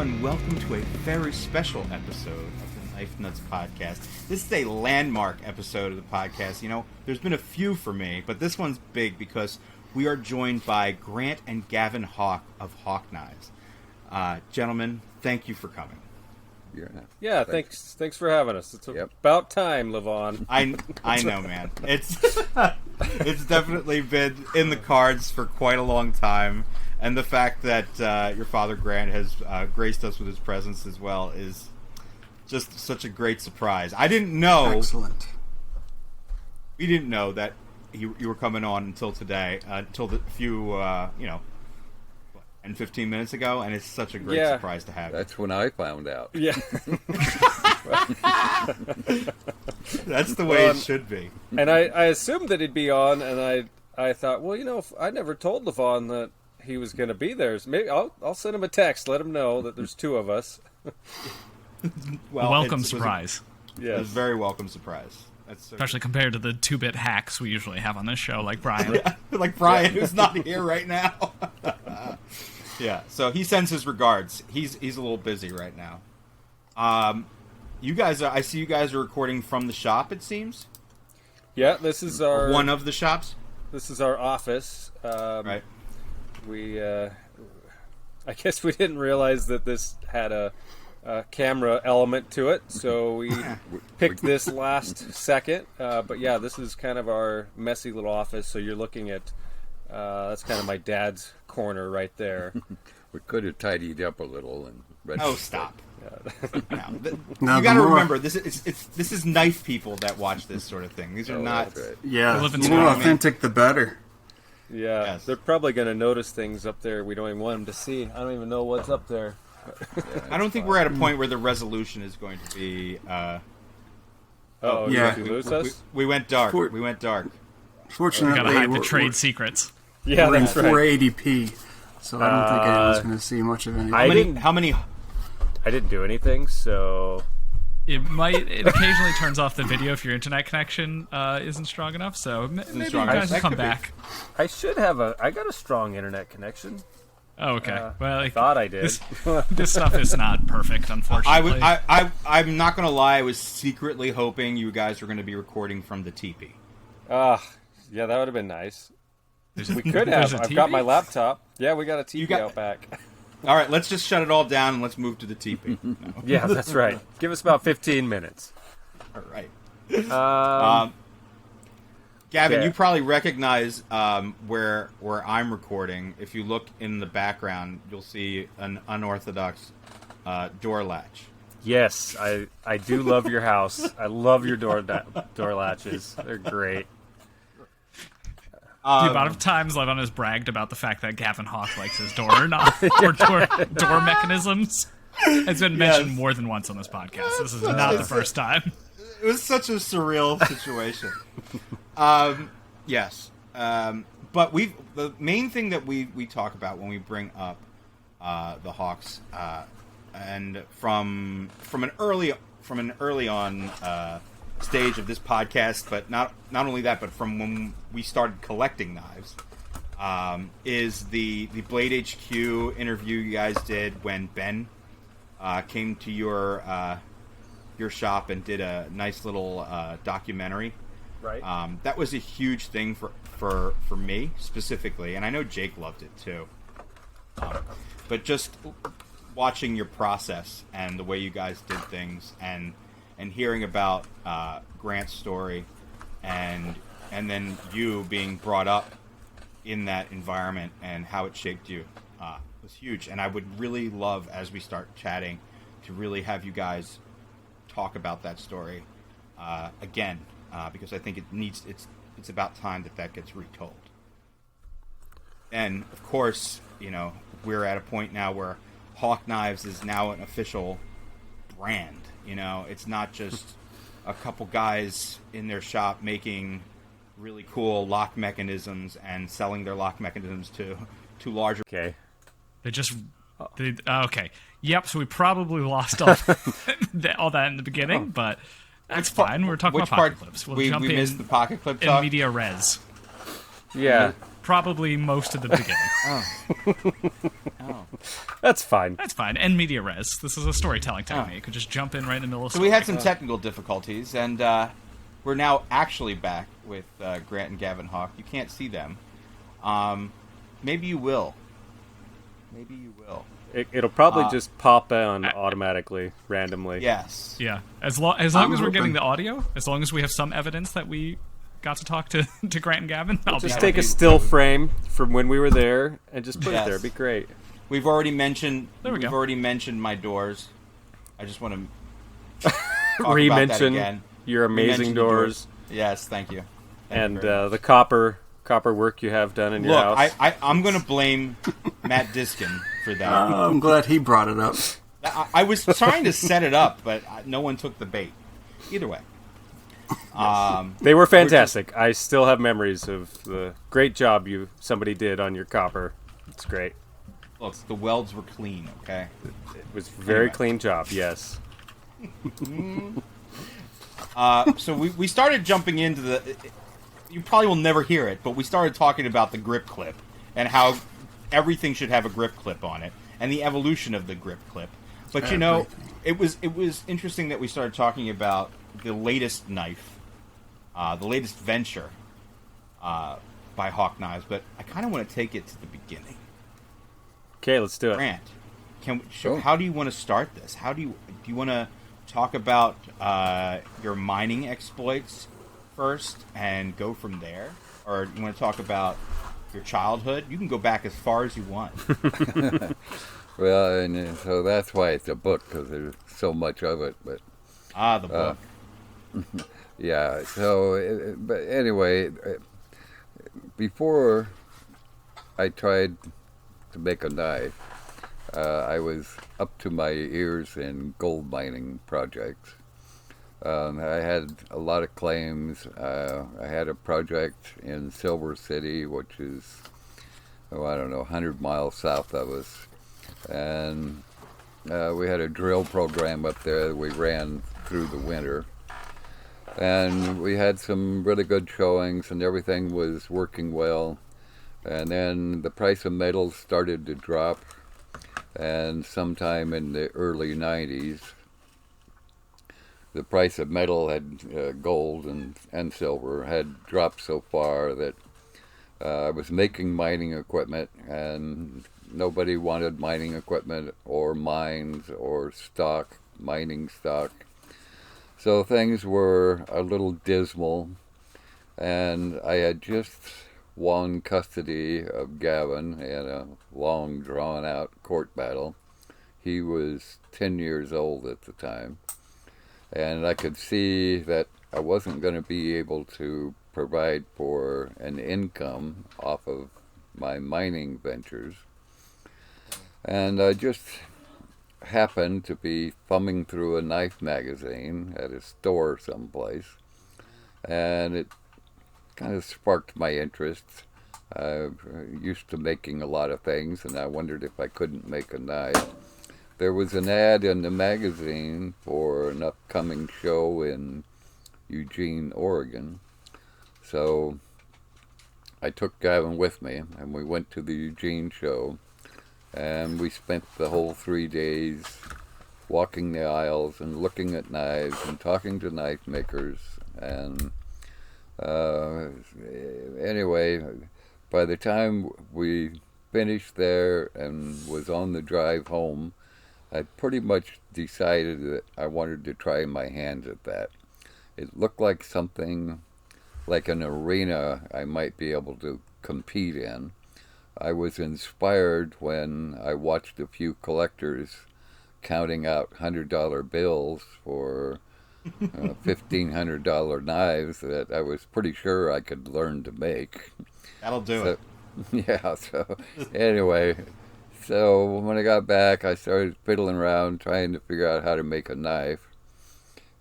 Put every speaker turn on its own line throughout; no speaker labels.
and welcome to a very special episode of the Knife Nuts Podcast. This is a landmark episode of the podcast. You know, there's been a few for me, but this one's big because we are joined by Grant and Gavin Hawk of Hawk Knives. Gentlemen, thank you for coming.
Yeah, thanks for having us. It's about time, Levon.
I know, man. It's definitely been in the cards for quite a long time, and the fact that your father Grant has graced us with his presence as well is just such a great surprise. I didn't know.
Excellent.
We didn't know that you were coming on until today, until the few, 15 minutes ago, and it's such a great surprise to have.
That's when I found out.
Yeah.
That's the way it should be.
And I assumed that he'd be on, and I thought, well, if I never told Levon that he was going to be there. So maybe I'll send him a text, let him know that there's two of us.
Well,
welcome surprise.
It was a very welcome surprise.
Especially compared to the 2-bit hacks we usually have on this show, like Brian.
Like Brian, who's not here right now. Yeah, so he sends his regards. He's a little busy right now. You guys, I see you guys are recording from the shop, it seems.
Yeah, this is
one of the shops.
This is our office.
Right.
I guess we didn't realize that this had a camera element to it, so we picked this last second. But yeah, this is kind of our messy little office. So you're looking at that's kind of my dad's corner right there.
We could have tidied up a little and.
Oh, stop!
Yeah.
You got to remember, this is knife people that watch this sort of thing. These are not.
Right.
Yeah,
live in
the more
Scotland.
authentic, the better.
Yeah,
Yes.
They're probably going to notice things up there we don't even want them to see. I don't even know what's up there.
I don't think we're at a point where the resolution is going to be.
Yeah.
Did you lose us?
We went dark.
For-
We went dark.
Fortunately,
Gotta hide the
we're-
trade secrets.
Yeah,
we're in
that's right.
480p, so I don't think anyone's going to see much of anything.
How many?
I didn't do anything, so
It occasionally turns off the video if your internet connection isn't strong enough, so maybe you
strong
guys
enough.
will come
That could be.
back.
I should have I got a strong internet connection.
Oh, okay.
I thought I did.
This stuff is not perfect, unfortunately.
I'm not gonna lie. I was secretly hoping you guys were going to be recording from the teepee.
Yeah, that would have been nice. We could
There's
have.
a
I've got
TV?
my laptop. Yeah, we got a TV
got-
out back.
All right, let's just shut it all down and let's move to the teepee. No.
Yeah, that's right. Give us about 15 minutes.
All right. Gavin,
yeah.
you probably recognize where I'm recording. If you look in the background, you'll see an unorthodox door latch.
Yes, I do love your house. I love your door latches. They're great.
The amount of times Levon has bragged about the fact that Gavin Hawk likes his door or not, or door mechanisms has been mentioned more than once on this podcast. This is not the first time.
It was such a surreal situation. Yes. But the main thing that we talk about when we bring up the Hawks, and from an early on stage of this podcast, but not only that, but from when we started collecting knives, is the Blade HQ interview you guys did when Ben came to your shop and did a nice little documentary.
Right.
That was a huge thing for me specifically, and I know Jake loved it too. But just watching your process and the way you guys did things, and hearing about Grant's story, and then you being brought up in that environment and how it shaped you was huge. And I would really love, as we start chatting, to really have you guys talk about that story again, because I think it's about time that gets retold. And of course, we're at a point now where Hawk Knives is now an official brand. It's not just a couple guys in their shop making really cool lock mechanisms and selling their lock mechanisms to larger.
Okay.
Okay. Yep, so we probably lost all that in the beginning, but that's fine. We're talking
Which
about
part?
pocket clips. We'll
we
jump in
missed the pocket clip
in
talk.
media res.
Yeah.
probably most of the beginning.
Oh.
That's fine.
That's fine. And media res. This is a storytelling technique. You just jump in right in the middle of
So
story.
we had some technical difficulties, and we're now actually back with Grant and Gavin Hawk. You can't see them. Maybe you will. Maybe you will.
It'll probably just pop on automatically, randomly.
Yes.
Yeah. As long as we're getting the audio, as long as we have some evidence that we got to talk to Grant and Gavin, I'll
Just
be
take a still frame from when we were there and just put it there. It'd be great.
We've already mentioned.
There we go.
We've already mentioned my doors. I just want to
Re-mention your amazing
Re-mention the
doors.
Yes, thank you.
And the copper work you have done in your
Look,
house.
I'm going to blame Matt Diskin for that.
I'm glad he brought it up.
I was trying to set it up, but no one took the bait. Either way.
They were fantastic. I still have memories of the great job somebody did on your copper. It's great.
Look, the welds were clean, okay?
It was a very clean job, yes.
So we started jumping into the... You probably will never hear it, but we started talking about the grip clip and how everything should have a grip clip on it and the evolution of the grip clip. But you know, it was interesting that we started talking about the latest knife, the latest venture by Hawk Knives. But I kind of want to take it to the beginning.
Okay, let's do it.
Grant, how do you want to start this? Do you want to talk about your mining exploits first and go from there, or you want to talk about your childhood? You can go back as far as you want.
Well, and so that's why it's a book, because there's so much of it. But
the book.
yeah. So, but anyway, before I tried to make a knife, I was up to my ears in gold mining projects. I had a lot of claims. I had a project in Silver City, which is, I don't know, 100 miles south of us. And we had a drill program up there that we ran through the winter. And we had some really good showings, and everything was working well. And then the price of metals started to drop. And sometime in the early 90s, the price of metal had gold and silver had dropped so far that I was making mining equipment, and nobody wanted mining equipment or mines or mining stock. So things were a little dismal, and I had just won custody of Gavin in a long, drawn-out court battle. He was 10 years old at the time. And I could see that I wasn't going to be able to provide for an income off of my mining ventures. And I just happened to be thumbing through a knife magazine at a store someplace. And it kind of sparked my interest. I'm used to making a lot of things, and I wondered if I couldn't make a knife. There was an ad in the magazine for an upcoming show in Eugene, Oregon. So I took Gavin with me, and we went to the Eugene show. And we spent the whole 3 days walking the aisles and looking at knives and talking to knife makers. And anyway, by the time we finished there and was on the drive home, I pretty much decided that I wanted to try my hands at that. It looked like something like an arena I might be able to compete in. I was inspired when I watched a few collectors counting out $100 bills for $1,500 knives that I was pretty sure I could learn to make.
That'll do it.
Yeah, so anyway... So when I got back, I started fiddling around trying to figure out how to make a knife.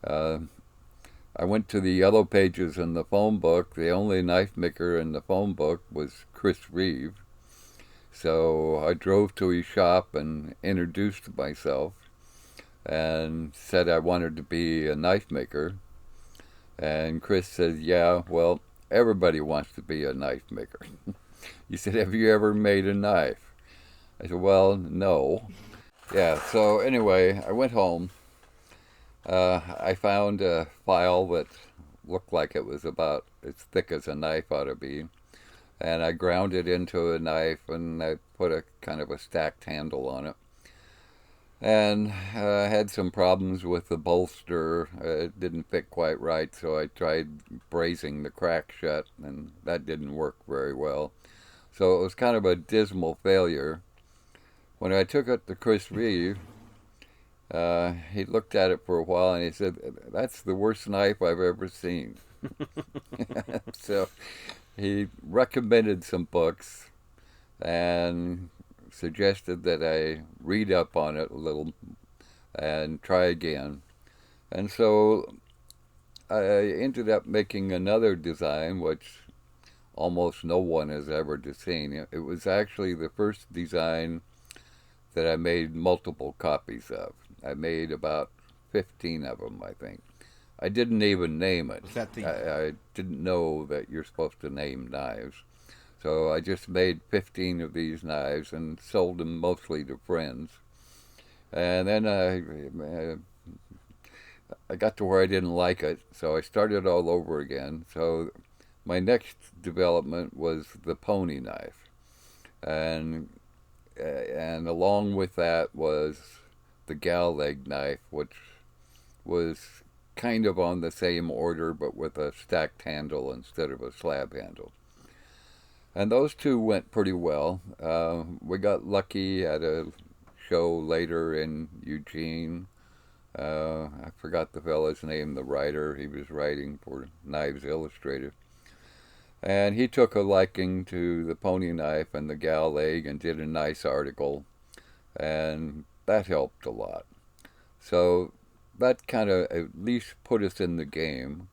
I went to the yellow pages in the phone book. The only knife maker in the phone book was Chris Reeve. So I drove to his shop and introduced myself and said I wanted to be a knife maker. And Chris said, yeah, well, everybody wants to be a knife maker. He said, "Have you ever made a knife?" I said, "Well, no." Yeah, so anyway, I went home. I found a file that looked like it was about as thick as a knife ought to be. And I ground it into a knife, and I put a kind of a stacked handle on it. And I had some problems with the bolster. It didn't fit quite right, so I tried brazing the crack shut, and that didn't work very well. So it was kind of a dismal failure. When I took it to Chris Reeve, he looked at it for a while, and he said, "That's the worst knife I've ever seen." So he recommended some books and suggested that I read up on it a little and try again. And so I ended up making another design, which almost no one has ever seen. It was actually the first design that I made multiple copies of. I made about 15 of them, I think. I didn't even name it.
Was that the...
I didn't know that you're supposed to name knives. So I just made 15 of these knives and sold them mostly to friends. And then I got to where I didn't like it, so I started all over again. So my next development was the pony knife. And along with that was the gal leg knife, which was kind of on the same order, but with a stacked handle instead of a slab handle. And those two went pretty well. We got lucky at a show later in Eugene. I forgot the fellow's name, the writer. He was writing for Knives Illustrated. And he took a liking to the pony knife and the gal leg and did a nice article. And that helped a lot. So that kind of at least put us in the game.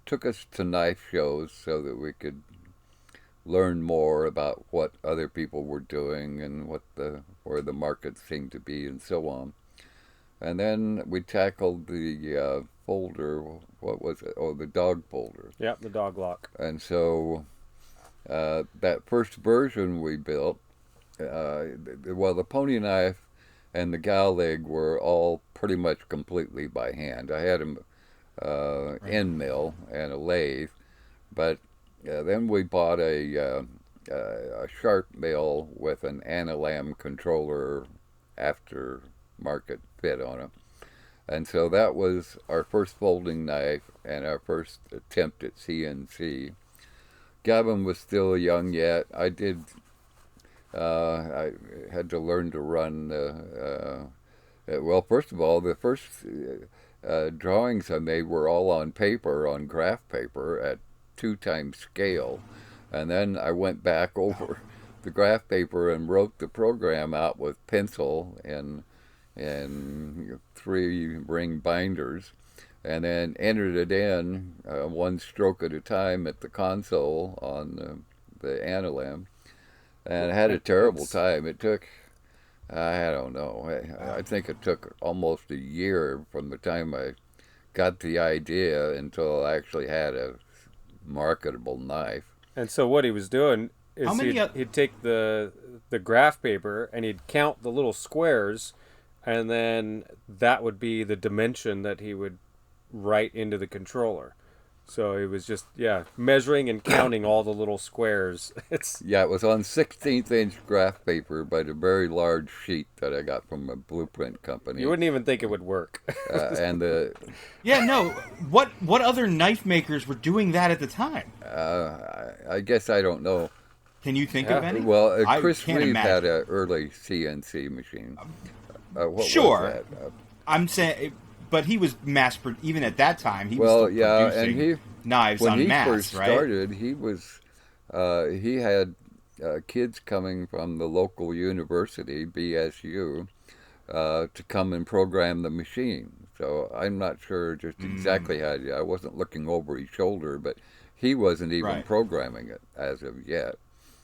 Took us to knife shows so that we could learn more about what other people were doing and where the market seemed to be and so on. And then we tackled the folder. What was it? Oh, the dog folder.
Yep, the dog lock.
And so that first version we built, the pony knife and the gal leg were all pretty much completely by hand. I had them end mill and a lathe, but then we bought a sharp mill with an Analam controller aftermarket fit on it. And so that was our first folding knife and our first attempt at CNC. Gavin was still young yet. I had to learn to run. Well, first of all, the first drawings I made were all on paper, on graph paper at 2x scale. And then I went back over the graph paper and wrote the program out with pencil and 3-ring binders, and then entered it in one stroke at a time at the console on the Analam. And I had a terrible time. It took, I don't know, I think it took almost a year from the time I got the idea until I actually had a marketable knife.
And so what he was doing is he'd take the graph paper and he'd count the little squares, and then that would be the dimension that he would write into the controller. So he was just, measuring and counting all the little squares. It
was on 16th-inch graph paper, but a very large sheet that I got from a blueprint company.
You wouldn't even think it would work.
What other knife makers were doing that at the time?
I guess I don't know.
Can you think of any?
Well, Chris Reeve had an early CNC machine. What
sure.
was that?
I'm saying... But he was even at that time, he was producing knives en masse, right?
When he first started, he was, he had kids coming from the local university, BSU, to come and program the machine. So I'm not sure just exactly how I wasn't looking over his shoulder, but he wasn't even programming it as of yet.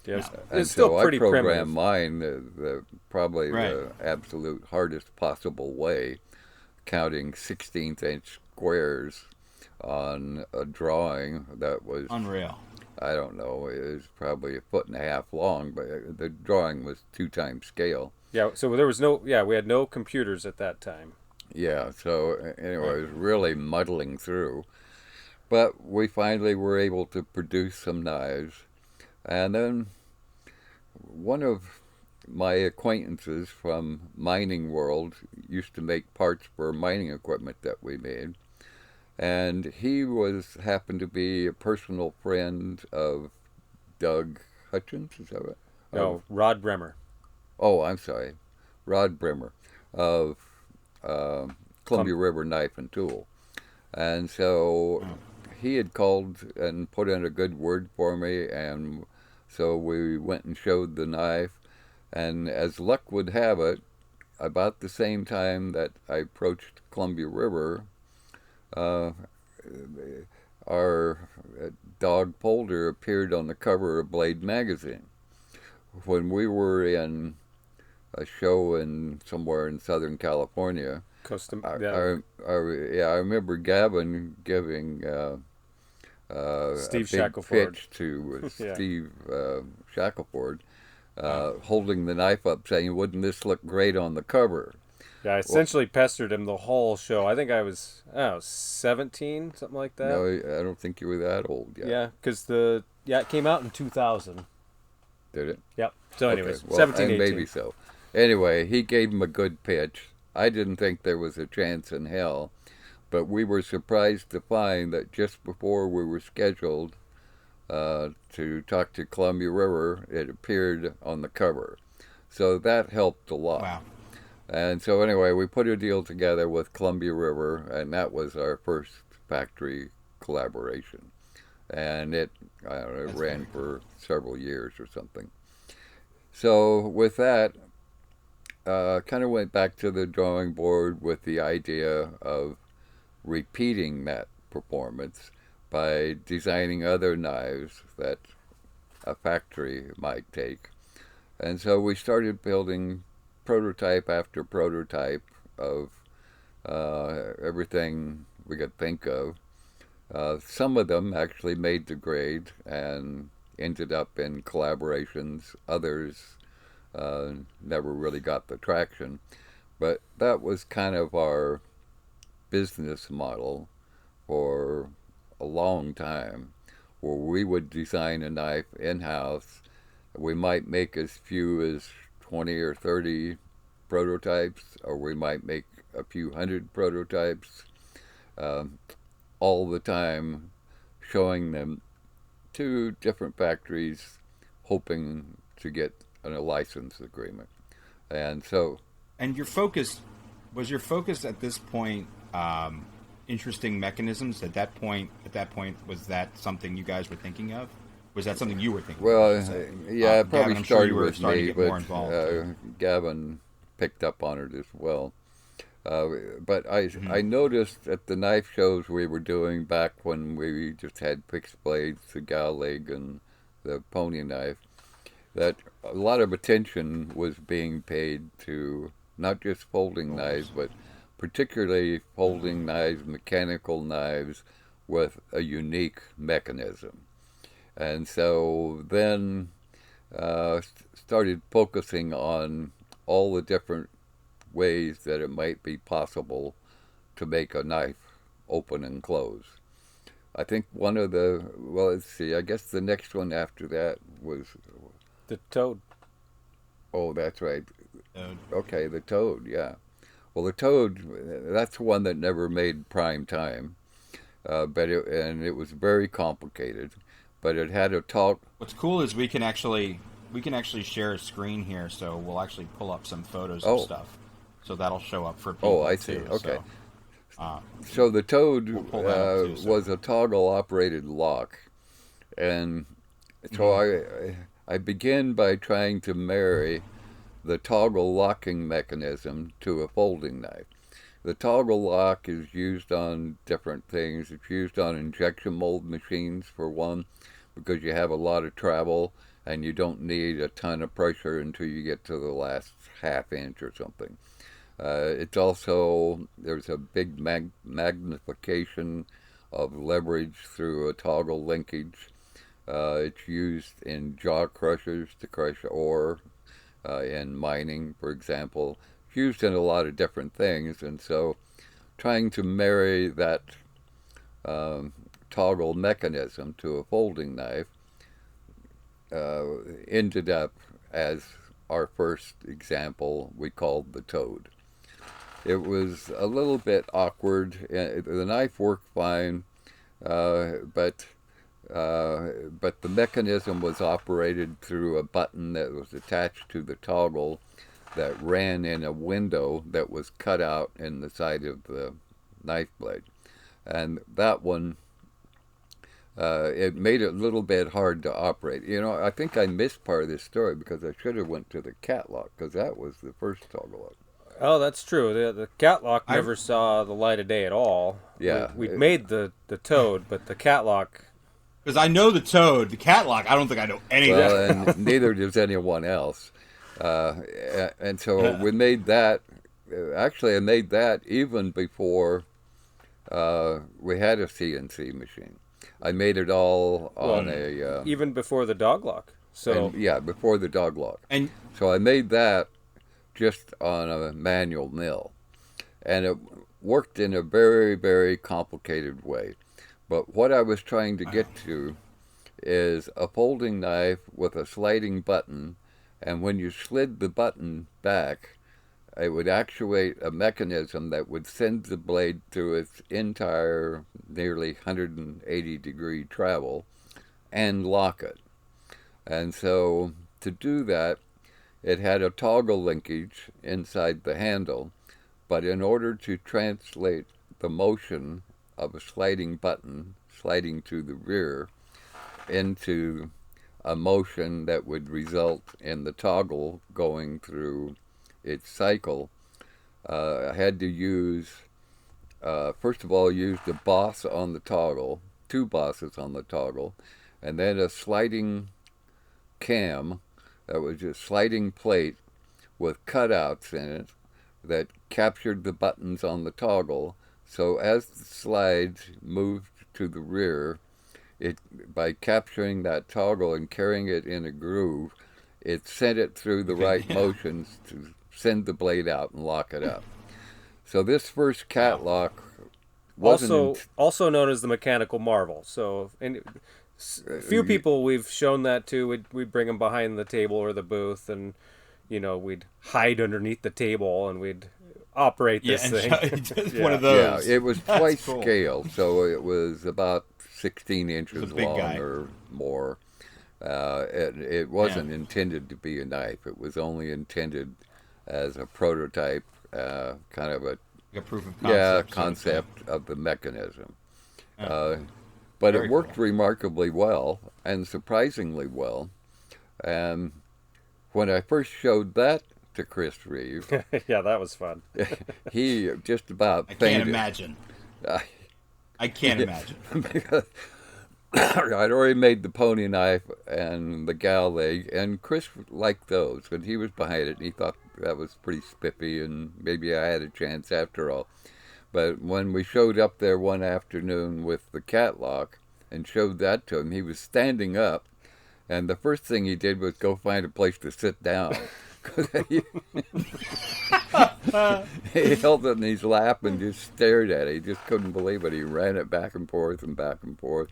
Yes,
and
it's still
so
pretty
I programmed
primitive.
mine the absolute hardest possible way, counting 16th-inch squares on a drawing that was
unreal.
I don't know, it was probably 1.5 feet long, but the drawing was 2 times scale.
Yeah, so there was no, we had no computers at that time.
Yeah, so anyway, it was really muddling through. But we finally were able to produce some knives. And then one of my acquaintances from mining world used to make parts for mining equipment that we made. And he happened to be a personal friend of Doug Hutchins, is that right?
No, Rod Bremer.
Oh, I'm sorry. Rod Bremer of Columbia River Knife and Tool. And so he had called and put in a good word for me, and so we went and showed the knife. And as luck would have it, about the same time that I approached Columbia River, our dog Polder appeared on the cover of Blade magazine. When we were in a show somewhere in Southern California, I remember Gavin giving
Steve
a big
Shackelford
pitch to Steve Shackelford, holding the knife up, saying, "Wouldn't this look great on the cover?"
Yeah, I essentially pestered him the whole show. I think I was 17, something like that.
No, I don't think you were that old yet.
Yeah, because it came out in 2000.
Did it?
Yep. So anyways,
Okay, well,
17, 18.
maybe so. Anyway, he gave him a good pitch. I didn't think there was a chance in hell, but we were surprised to find that just before we were scheduled to talk to Columbia River, it appeared on the cover. So that helped a lot.
Wow.
And so anyway, we put a deal together with Columbia River, and that was our first factory collaboration. And it ran for several years or something. So with that, kind of went back to the drawing board with the idea of repeating that performance by designing other knives that a factory might take. And so we started building prototype after prototype of everything we could think of. Some of them actually made the grade and ended up in collaborations. Others never really got the traction. But that was kind of our business model for a long time, where we would design a knife in-house. We might make as few as 20 or 30 prototypes, or we might make a few hundred prototypes, all the time showing them to different factories, hoping to get a license agreement. And so...
And your focus at this point interesting mechanisms? At that point, was that something you guys were thinking of? Was that something you were thinking of?
Yeah, it probably
Gavin,
started
sure
with me,
but
Gavin picked up on it as well. But I noticed at the knife shows we were doing back when we just had fixed blades, the Gaulig and the pony knife, that a lot of attention was being paid to not just folding knives, but particularly folding knives, mechanical knives with a unique mechanism. And so then started focusing on all the different ways that it might be possible to make a knife open and close. I think I guess the next one after that was...
The Toad.
Oh, that's right. Okay, the Toad, yeah. Well, the Toad, that's one that never made prime time, but it was very complicated, but it had a talk.
What's cool is we can actually share a screen here, so we'll actually pull up some photos of stuff, so that'll show up for people.
Oh, I see.
Too,
okay. So the Toad was a toggle-operated lock, and so I began by trying to marry the toggle locking mechanism to a folding knife. The toggle lock is used on different things. It's used on injection mold machines, for one, because you have a lot of travel and you don't need a ton of pressure until you get to the last half inch or something. It's also, there's a big magnification of leverage through a toggle linkage. It's used in jaw crushers to crush ore, in mining, for example. It's used in a lot of different things, and so trying to marry that toggle mechanism to a folding knife ended up as our first example we called the Toad. It was a little bit awkward. The knife worked fine, but the mechanism was operated through a button that was attached to the toggle that ran in a window that was cut out in the side of the knife blade. And that one, it made it a little bit hard to operate. You know, I think I missed part of this story because I should have went to the cat lock, because that was the first toggle lock.
Oh, that's true. The cat lock never saw the light of day at all.
Yeah.
We made the Toad, but the cat lock...
Because I know the Toad, the cat lock, I don't think I know any of that.
Well, and neither does anyone else. And so we made that. Actually, I made that even before we had a CNC machine. I made it all on
even before the dog lock. So
before the dog lock.
And
so I made that just on a manual mill, and it worked in a very, very complicated way. But what I was trying to get to is a folding knife with a sliding button, and when you slid the button back, it would actuate a mechanism that would send the blade through its entire nearly 180-degree travel and lock it. And so to do that, it had a toggle linkage inside the handle, but in order to translate the motion of a sliding button sliding to the rear into a motion that would result in the toggle going through its cycle, I had to use, first of all, use the boss on the toggle, 2 bosses on the toggle, and then a sliding cam that was a sliding plate with cutouts in it that captured the buttons on the toggle. So as the slide moved to the rear, by capturing that toggle and carrying it in a groove, it sent it through the right motions to send the blade out and lock it up. So this first cat lock wasn't
also known as the mechanical marvel. So few people we've shown that to. We'd bring them behind the table or the booth, and we'd hide underneath the table and we'd operate this thing.
One of those.
Yeah, it was twice scale, so it was about 16 inches long or more. It wasn't intended to be a knife. It was only intended as a prototype, kind of a
proof of concept.
Concept of the mechanism. But it worked remarkably well, and surprisingly well. And when I first showed that to Chris Reeve,
yeah, that was fun.
he just about fainted.
Can't imagine. I can't imagine.
Because I'd already made the pony knife and the gal leg, and Chris liked those, and he was behind it, and he thought that was pretty spiffy, and maybe I had a chance after all. But when we showed up there one afternoon with the cat lock and showed that to him, he was standing up, and the first thing he did was go find a place to sit down. He held it in his lap and just stared at it. He just couldn't believe it. He ran it back and forth and back and forth.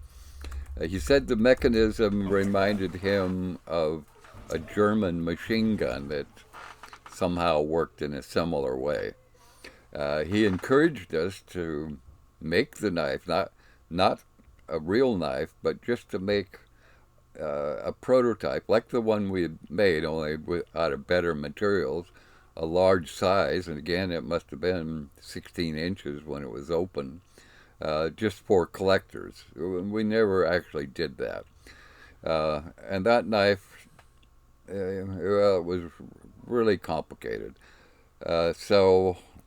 He said the mechanism reminded him of a German machine gun that somehow worked in a similar way. He encouraged us to make the knife, not a real knife, but just to make a prototype like the one we had made, only out of better materials, a large size, and again it must have been 16 inches when it was open, just for collectors. We never actually did that. And that knife, it was really complicated.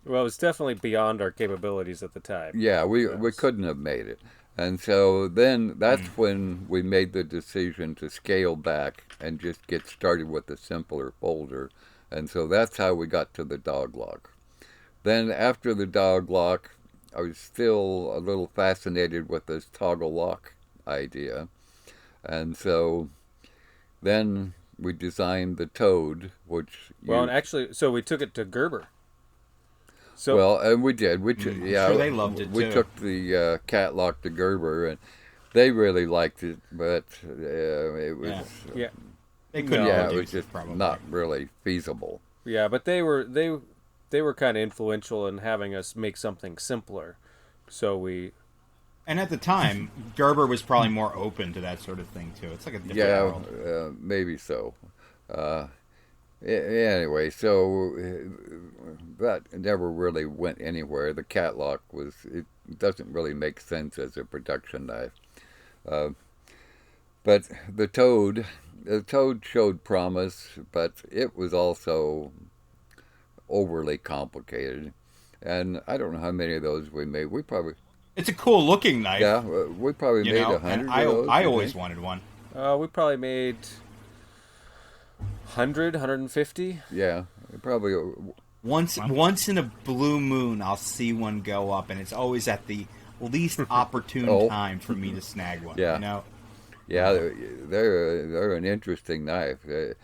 Well, it was definitely beyond our capabilities at the time.
Yeah, we couldn't have made it. And so then that's when we made the decision to scale back and just get started with a simpler folder. And so that's how we got to the dog lock. Then after the dog lock, I was still a little fascinated with this toggle lock idea. And so then we designed the Toad, which
and actually, so we took it to Gerber. So
well, and we did.
sure they loved it,
we
too.
took the Catlock to Gerber, and they really liked it, but it was
yeah,
They couldn't
it was
produce it,
just
probably.
not really feasible.
yeah, but they were kind of influential in having us make something simpler. So we
And at the time, Gerber was probably more open to that sort of thing too. It's like a different world.
Maybe so. Anyway, so that never really went anywhere. The Catlock it doesn't really make sense as a production knife. But the Toad showed promise, but it was also overly complicated. And I don't know how many of those we made. We probably
It's a cool looking knife.
Yeah, we probably
you
made
know,
100
and
of those.
I always wanted one.
we probably made 100, 150.
Yeah, probably.
Once in a blue moon, I'll see one go up, and it's always at the least opportune time for me to snag one.
Yeah.
You know?
Yeah, they're an interesting knife. And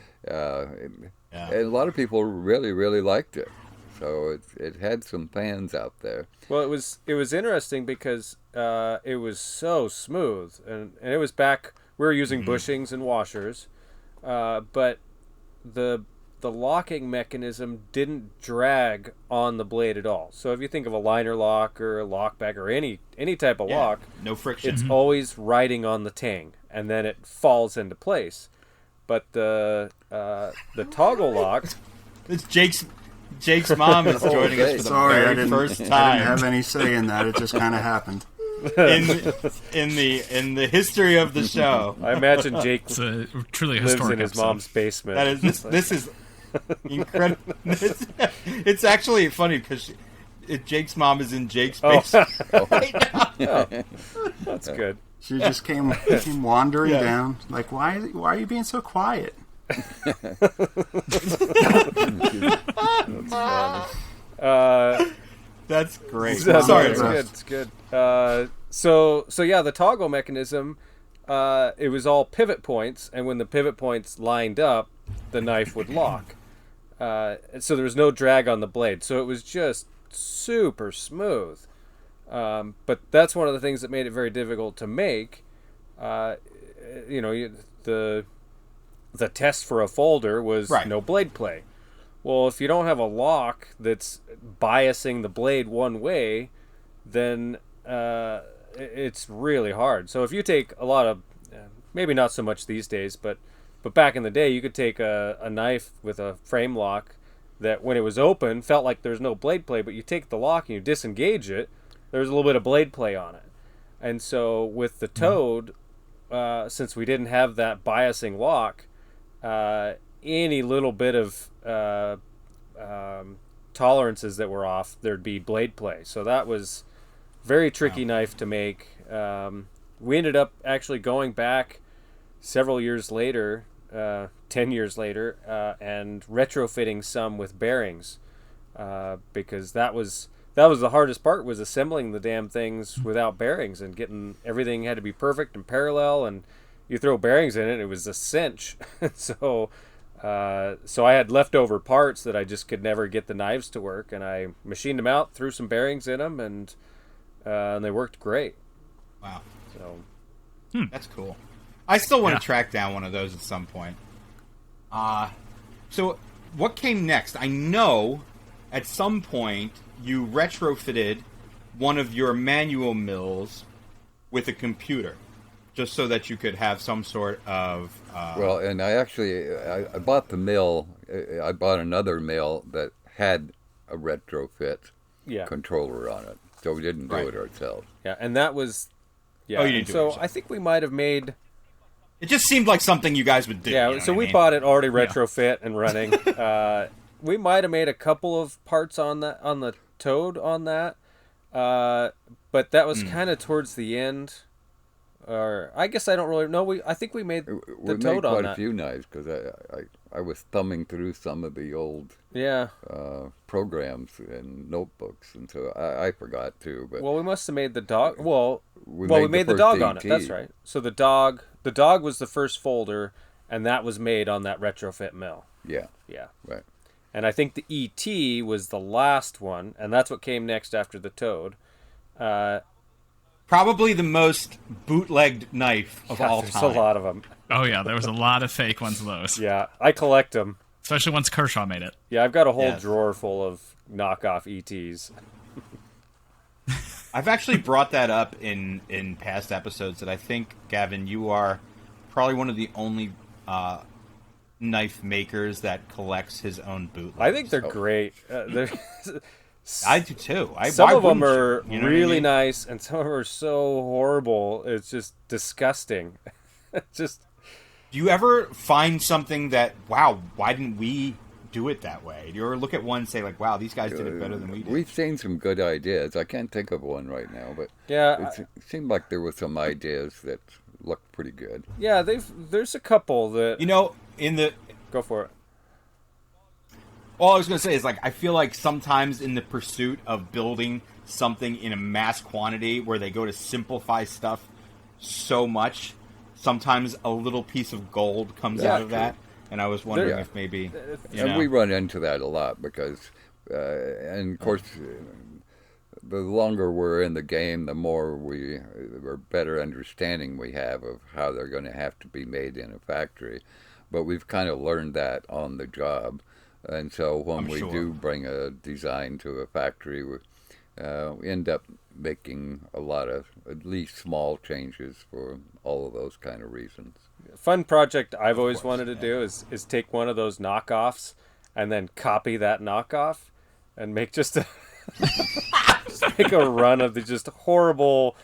a lot of people really, really liked it. So it had some fans out there.
Well, it was interesting because it was so smooth, and it was back. We were using bushings and washers, but the locking mechanism didn't drag on the blade at all. So if you think of a liner lock or a lockback or any type of lock,
no friction.
it's always riding on the tang, and then it falls into place. But the toggle lock,
It's Jake's mom is joining us for the
Sorry, I
very first
I didn't
time
have any say in that. It just kind of happened.
in the history of the show.
I imagine Jake
It's a truly
lives
historic
in his
episode.
mom's basement.
That is this is incredible. It's actually funny because Jake's mom is in Jake's basement right now.
That's good.
She just came wandering down. Like, why are you being so quiet?
That's great.
Sorry,
Sorry,
it's good. So yeah, the toggle mechanism, it was all pivot points, and when the pivot points lined up, the knife would lock. So there was no drag on the blade, so it was just super smooth. But that's one of the things that made it very difficult to make. The test for a folder was no blade play. Well, if you don't have a lock that's biasing the blade one way, then it's really hard. So if you take a lot of, maybe not so much these days, but back in the day, you could take a knife with a frame lock that when it was open felt like there's no blade play, but you take the lock and you disengage it, there's a little bit of blade play on it. And so with the Toad, since we didn't have that biasing lock, any little bit of tolerances that were off, there'd be blade play. So that was very tricky knife to make. We ended up actually going back several years later, 10 years later, and retrofitting some with bearings, because that was the hardest part, was assembling the damn things without bearings, and getting everything had to be perfect and parallel, and you throw bearings in it, it was a cinch. So I had leftover parts that I just could never get the knives to work, and I machined them out, threw some bearings in them, and they worked great.
Wow.
So
That's cool. I still want to track down one of those at some point. So what came next? I know at some point you retrofitted one of your manual mills with a computer, just so that you could have some sort of...
Well, and I bought the mill. I bought another mill that had a retrofit controller on it, so we didn't do it ourselves.
Yeah, and that was... Yeah,
you didn't do it
so
yourself.
I think we might have made...
It just seemed like something you guys would do.
Yeah,
you know
so
what I
we
mean?
bought it already retrofit and running. We might have made a couple of parts on the Toad on that, but that was kind of towards the end. Or I guess I don't really know. I think we made the
We
Toad
made
on
quite
that.
a few knives because I was thumbing through some of the old programs and notebooks, and so I forgot too. But
Well, we must have made the dog. Well, we
made
made the
first
dog on it.
AT.
That's right. So the dog the dog was the first folder, and that was made on that retrofit mill.
Yeah.
Yeah.
Right.
And I think the ET was the last one, and that's what came next after the Toad.
Probably the most bootlegged knife of all
There's
time.
a lot of them.
Oh yeah, there was a lot of fake ones of those.
Yeah, I collect them.
Especially once Kershaw made it.
Yeah, I've got a whole
Yes.
drawer full of knockoff ETs.
I've actually brought that up in past episodes that I think, Gavin, you are probably one of the only knife makers that collects his own bootlegs.
I think they're great.
I do too.
Some
why
of them
wouldn't
are
you? You know what I
really
mean?
nice, and some of them are so horrible. It's just disgusting. It's just
Do you ever find something that, wow, why didn't we do it that way? Do you ever look at one and say, like, wow, these guys did it better than we did?
We've seen some good ideas. I can't think of one right now, but
yeah,
it seemed like there were some ideas that looked pretty good.
yeah. There's a couple that
You know, in the...
go for it.
All I was going to say is, like, I feel like sometimes in the pursuit of building something in a mass quantity where they go to simplify stuff so much, sometimes a little piece of gold comes out of that. And I was wondering if maybe,
And we run into that a lot because, and of course, the longer we're in the game, the more or better understanding we have of how they're going to have to be made in a factory. But we've kind of learned that on the job. And so when we do bring a design to a factory, we end up making a lot of at least small changes for all of those kind of reasons.
Fun project I've always wanted to do is take one of those knockoffs and then copy that knockoff and make just make a run of the just horrible,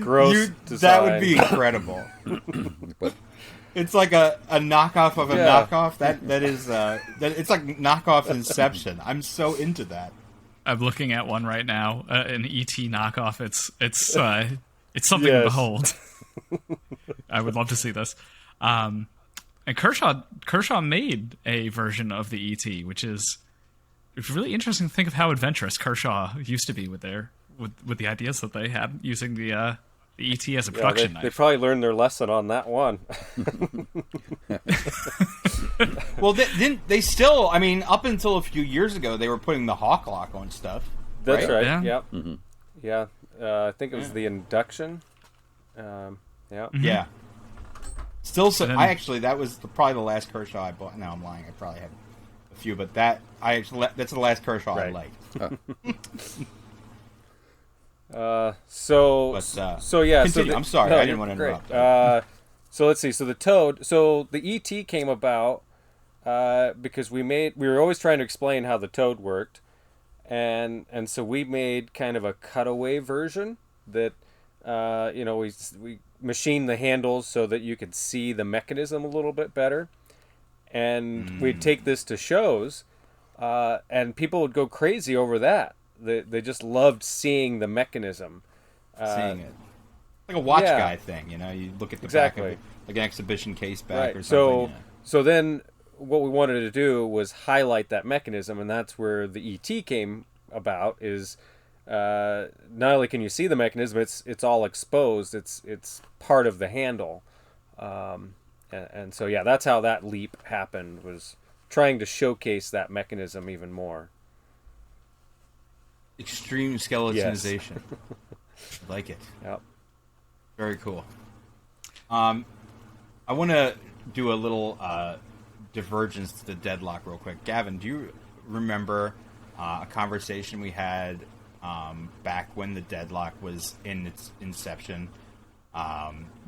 gross design.
That would be incredible.
But
It's like a knockoff of a
Yeah.
knockoff. That is it's like knockoff Inception. I'm so into that.
I'm looking at one right now, an ET knockoff. It's something to
Yes.
behold. I would love to see this. And Kershaw made a version of the ET, which is it's really interesting to think of how adventurous Kershaw used to be with the ideas that they had using the ET as a production
they
knife.
probably learned their lesson on that one.
Well, they still? I mean, up until a few years ago, they were putting the hawk lock on stuff.
That's right.
Yeah.
Yep. Yeah. I think it was the induction. Yeah.
Yeah. Still, so
then-
I actually that was probably the last Kershaw I bought. No, I'm lying. I probably had a few, but that's the last Kershaw I
Right.
liked.
So yeah.
Continue. I'm sorry, I didn't want to
great.
interrupt.
So let's see. So the Toad. So the ET came about because we were always trying to explain how the Toad worked, and so we made kind of a cutaway version that we machined the handles so that you could see the mechanism a little bit better, and we'd take this to shows, and people would go crazy over that. They just loved seeing the mechanism.
Seeing it like a watch
yeah.
guy thing, you look at the back
Exactly.
of it, like an exhibition case back or
Right.
something.
So then what we wanted to do was highlight that mechanism, and that's where the ET came about. Is not only can you see the mechanism, it's all exposed. It's part of the handle, and so yeah, that's how that leap happened. Was trying to showcase that mechanism even more.
Extreme skeletonization. I like it.
Yep.
Very cool. I want to do a little divergence to the deadlock real quick. Gavin, do you remember a conversation we had back when the deadlock was in its inception?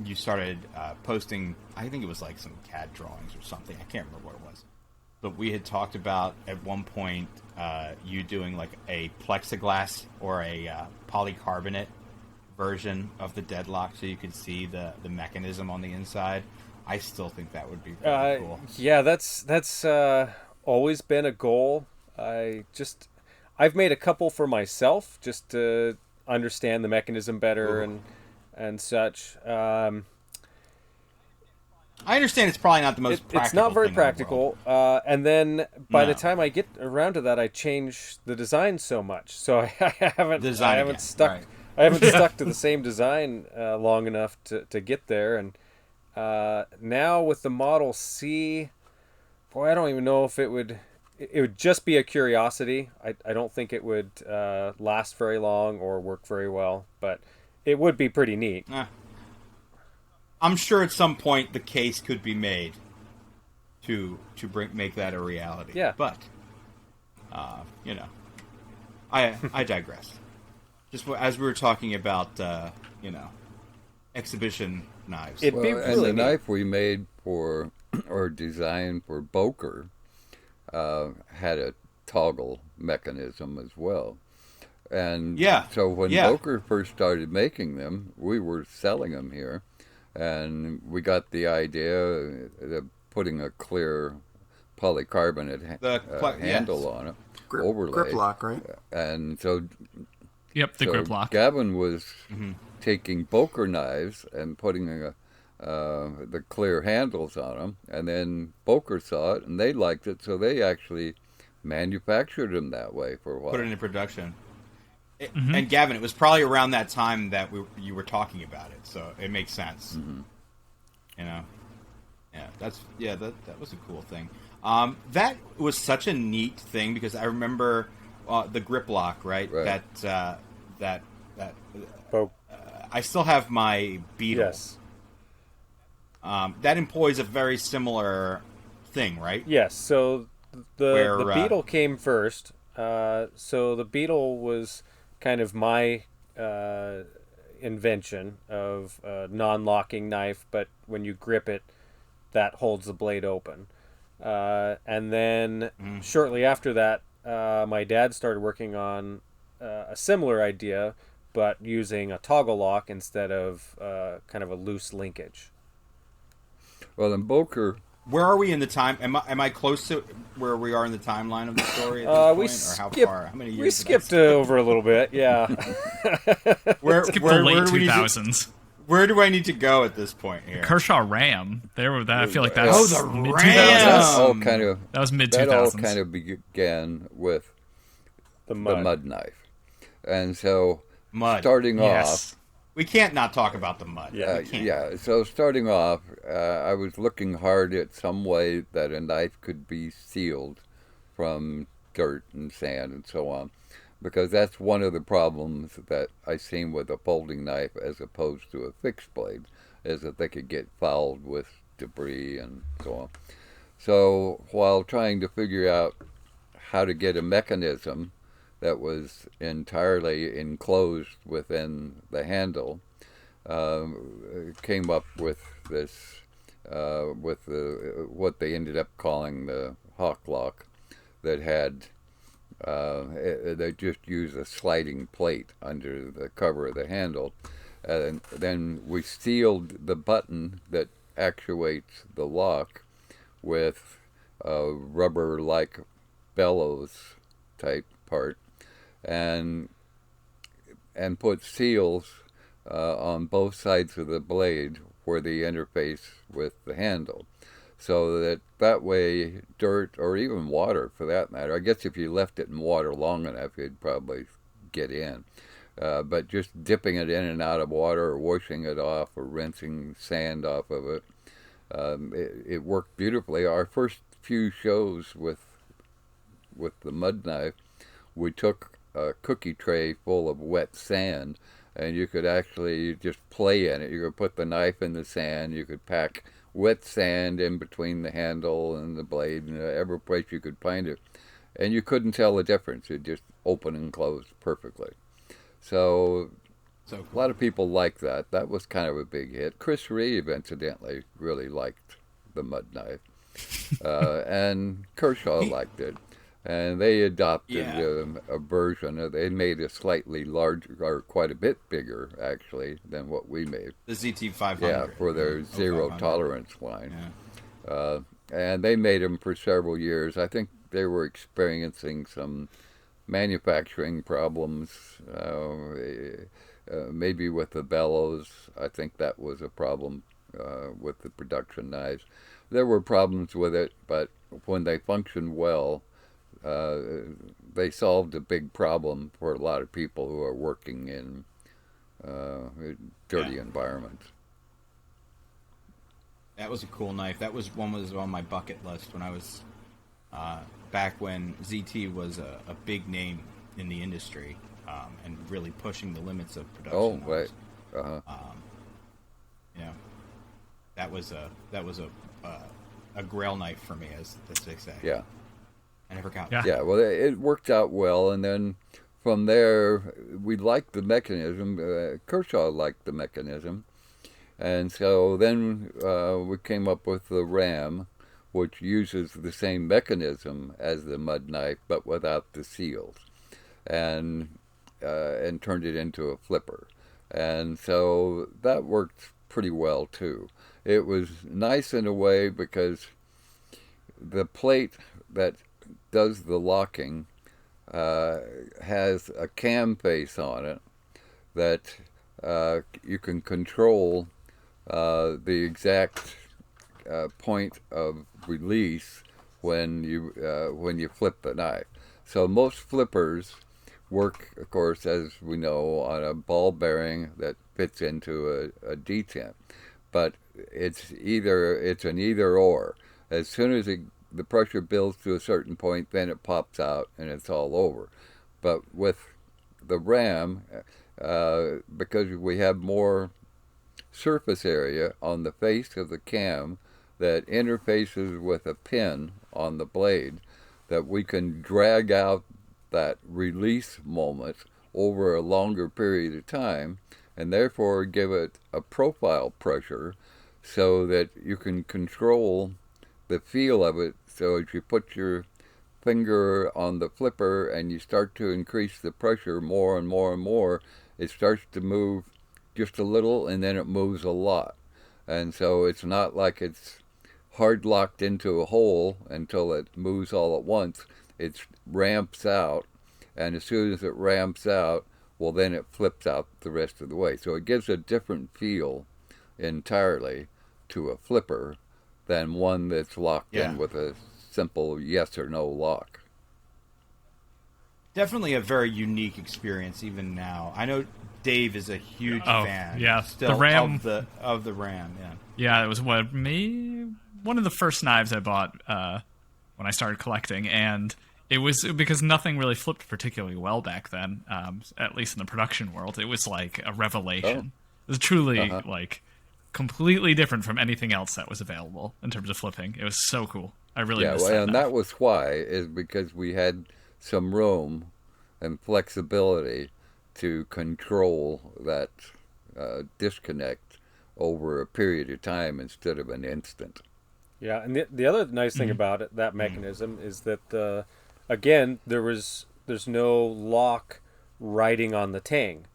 You started posting, I think it was like some CAD drawings or something. I can't remember what it was. But we had talked about at one point you doing like a plexiglass or a polycarbonate version of the deadlock so you could see the mechanism on the inside. I still think that would be pretty cool.
Yeah, that's always been a goal. I've made a couple for myself just to understand the mechanism better and such.
I understand it's probably not the most practical.
It's not very
thing in the world.
practical. And then by the
No.
time I get around to that, I change the design so much. So I haven't
Design again,
stuck.
right.
I haven't stuck to the same design long enough to get there. And Now with the Model C, boy, I don't even know if it would. It would just be a curiosity. I don't think it would last very long or work very well, but it would be pretty neat.
I'm sure at some point the case could be made to make that a reality.
Yeah.
But you know, I digress. Just as we were talking about you know, exhibition knives.
It'd be
and
really
the
neat.
knife we made for or designed for Boker had a toggle mechanism as well. And
Yeah,
so when
yeah.
Boker first started making them, we were selling them here, and we got the idea of putting a clear polycarbonate handle
yes.
on it,
Grip,
overlay.
grip lock, right?
And so
Yep, the
so
grip lock.
Gavin was taking Boker knives and putting the clear handles on them, and then Boker saw it and they liked it, so they actually manufactured them that way for a while.
Put it into production. And Gavin, it was probably around that time that you were talking about it, so it makes sense. You know, yeah, that was a cool thing. That was such a neat thing because I remember the grip lock, right?
Right.
That
Oh,
I still have my Beetle.
yes.
That employs a very similar thing, right?
Yes, so
Where,
the Beetle came first. So the Beetle was kind of my invention of a non-locking knife, but when you grip it, that holds the blade open. And then shortly after that, my dad started working on a similar idea, but using a toggle lock instead of kind of a loose linkage.
Well, in Boker,
Where are we in the time? Am I close to where we are in the timeline of the story at this point, or how far? How many years?
We skipped over a little bit, yeah.
Where,
Skip
where,
the late
where do we need to-
2000s.
Where do I need to go at this point here?
Kershaw Ram. I feel like that's
Oh, the
mid
Ram!
2000s.
all kind of
That was mid
that all
2000s.
kind of began with
The
the
mud.
mud knife, and so
Mud.
starting
Yes.
We can't not talk about the mud.
Yeah.
We can't.
yeah. So starting off, I was looking hard at some way that a knife could be sealed from dirt and sand and so on, because that's one of the problems that I seen with a folding knife as opposed to a fixed blade, is that they could get fouled with debris and so on. So while trying to figure out how to get a mechanism that was entirely enclosed within the handle, came up with this, with what they ended up calling the hawk lock, that had they just use a sliding plate under the cover of the handle, and then we sealed the button that actuates the lock with a rubber-like bellows type part, and put seals on both sides of the blade where they interface with the handle, so that way dirt or even water for that matter, I guess if you left it in water long enough it'd probably get in, but just dipping it in and out of water or washing it off or rinsing sand off of it, it worked beautifully. Our first few shows with the mud knife, we took a cookie tray full of wet sand, and you could actually just play in it. You could put the knife in the sand, you could pack wet sand in between the handle and the blade, and every place you could find it, and you couldn't tell the difference. It just opened and closed perfectly. So
So
a lot of people liked that. That was kind of a big hit. Chris Reeve, incidentally, really liked the mud knife, and Kershaw liked it. And they adopted a version. They made a slightly larger, or quite a bit bigger, actually, than what we made.
the ZT500.
Yeah, for their zero
500.
tolerance line.
Yeah.
And they made them for several years. I think they were experiencing some manufacturing problems, maybe with the bellows. I think that was a problem with the production knives. There were problems with it, but when they functioned well, they solved a big problem for a lot of people who are working in dirty environments.
That was a cool knife. That was on my bucket list when I was back when ZT was a big name in the industry and really pushing the limits of production.
Oh, right. Uh-huh.
Yeah, that was a grail knife for me, as they say.
Yeah.
I never got.
Yeah, well, it worked out well, and then from there, we liked the mechanism. Kershaw liked the mechanism, and so then we came up with the Ram, which uses the same mechanism as the mud knife, but without the seals, and turned it into a flipper. And so that worked pretty well, too. It was nice in a way because the plate that does the locking has a cam face on it that you can control the exact point of release when you flip the knife. So most flippers work, of course, as we know, on a ball bearing that fits into a detent, but it's an either or. As soon as the pressure builds to a certain point, then it pops out and it's all over. But with the Ram, because we have more surface area on the face of the cam that interfaces with a pin on the blade, that we can drag out that release moment over a longer period of time, and therefore give it a profile pressure so that you can control the feel of it. So as you put your finger on the flipper and you start to increase the pressure more and more and more, it starts to move just a little, and then it moves a lot. And so it's not like it's hard locked into a hole until it moves all at once. It ramps out, and as soon as it ramps out, well, then it flips out the rest of the way. So it gives a different feel entirely to a flipper than one that's locked in with a simple yes or no lock.
Definitely a very unique experience even now. I know Dave is a huge fan.
Yeah,
still
the Ram
of the Ram. Yeah.
Yeah, it was one of the first knives I bought when I started collecting, and it was because nothing really flipped particularly well back then, at least in the production world. It was like a revelation. It was truly like completely different from anything else that was available in terms of flipping. It was so cool. I really missed that.
And
knife.
that was why, is because we had some room and flexibility to control that disconnect over a period of time instead of an instant.
Yeah, and the other nice thing about it, that mechanism, is that again, there's no lock riding on the tang,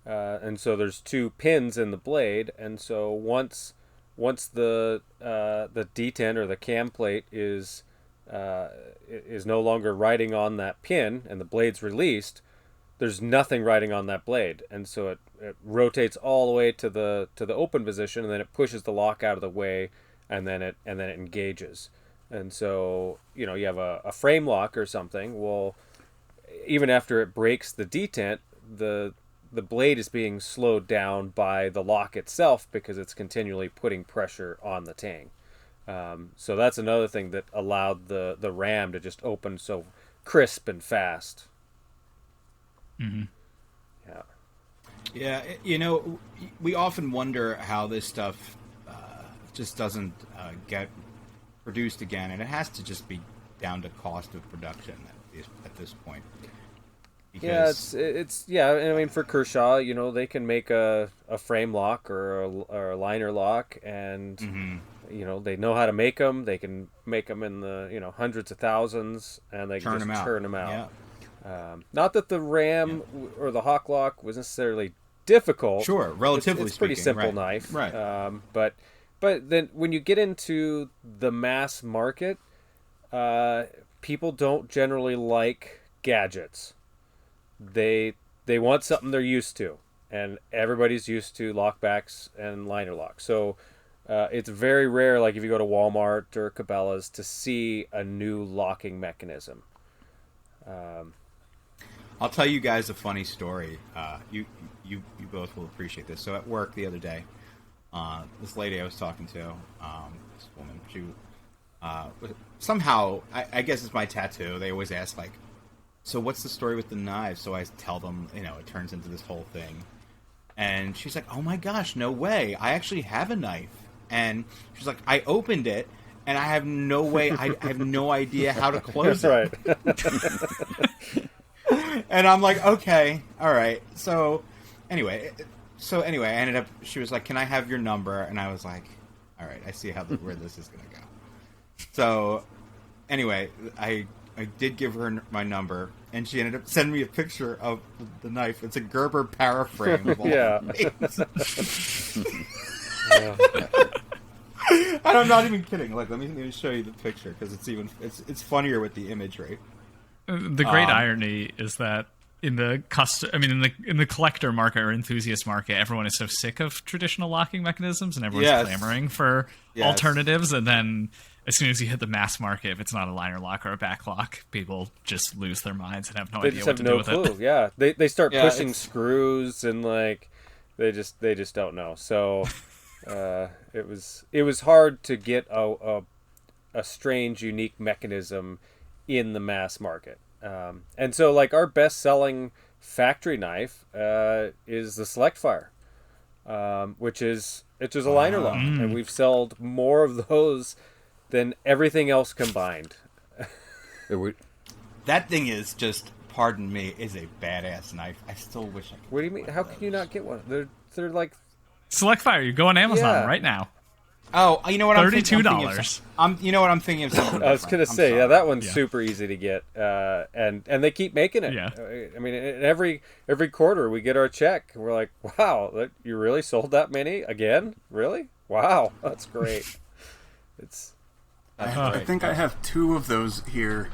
and so there's two pins in the blade, and so once the detent or the cam plate is no longer riding on that pin and the blade's released, there's nothing riding on that blade, and so it rotates all the way to the open position, and then it pushes the lock out of the way, and then it engages. And so, you have a frame lock or something. Well, even after it breaks the detent, the blade is being slowed down by the lock itself because it's continually putting pressure on the tang. So that's another thing that allowed the Ram to just open so crisp and fast.
Mm-hmm.
Yeah. Yeah, we often wonder how this stuff just doesn't get produced again, and it has to just be down to cost of production at this point. Because
I mean, for Kershaw, they can make a frame lock or a liner lock, and they know how to make them. They can make them in the hundreds of thousands, and they can just turn them out. Yeah. Not that the Ram or the Hawk lock was necessarily difficult.
Sure, relatively
it's pretty
speaking,
simple knife.
Right.
But then when you get into the mass market, people don't generally like gadgets. They want something they're used to, and everybody's used to lockbacks and liner locks. So it's very rare, like if you go to Walmart or Cabela's, to see a new locking mechanism.
I'll tell you guys a funny story. You both will appreciate this. So at work the other day, this lady I was talking to, this woman, she somehow, I guess it's my tattoo. They always ask like, so what's the story with the knives? So I tell them, it turns into this whole thing. And she's like, oh my gosh, no way. I actually have a knife. And she's like, I opened it, and I have no way, I have no idea how to close it.
Right.
And I'm like, okay, all right. So anyway, I ended up, she was like, can I have your number? And I was like, all right, I see where this is going to go. So anyway, I did give her my number, and she ended up sending me a picture of the knife. It's a Gerber paraframe of all
Yeah.
And I'm not even kidding. Like, let me show you the picture because it's funnier with the imagery.
The great irony is that in the in the collector market or enthusiast market, everyone is so sick of traditional locking mechanisms, and everyone's clamoring for alternatives. And then as soon as you hit the mass market, if it's not a liner lock or a back lock, people just lose their minds and have no idea what to do with it.
Yeah, they start pushing screws and like they just don't know. So it was hard to get a strange, unique mechanism in the mass market. And so like our best selling factory knife is the Select Fire, which is a liner lock, and we've sold more of those than everything else combined.
That thing is just, pardon me, is a badass knife. I still wish I could.
What do you mean? How can you not get one? They're like
Select Fire. You go on Amazon right now.
Oh, you know what?
$32.
You know what I'm thinking of? Something
I was gonna say, that one's
Yeah.
super easy to get, and they keep making it.
Yeah.
I mean, every quarter we get our check, and we're like, wow, you really sold that many again? Really? Wow, that's great.
I think I have 2 of those here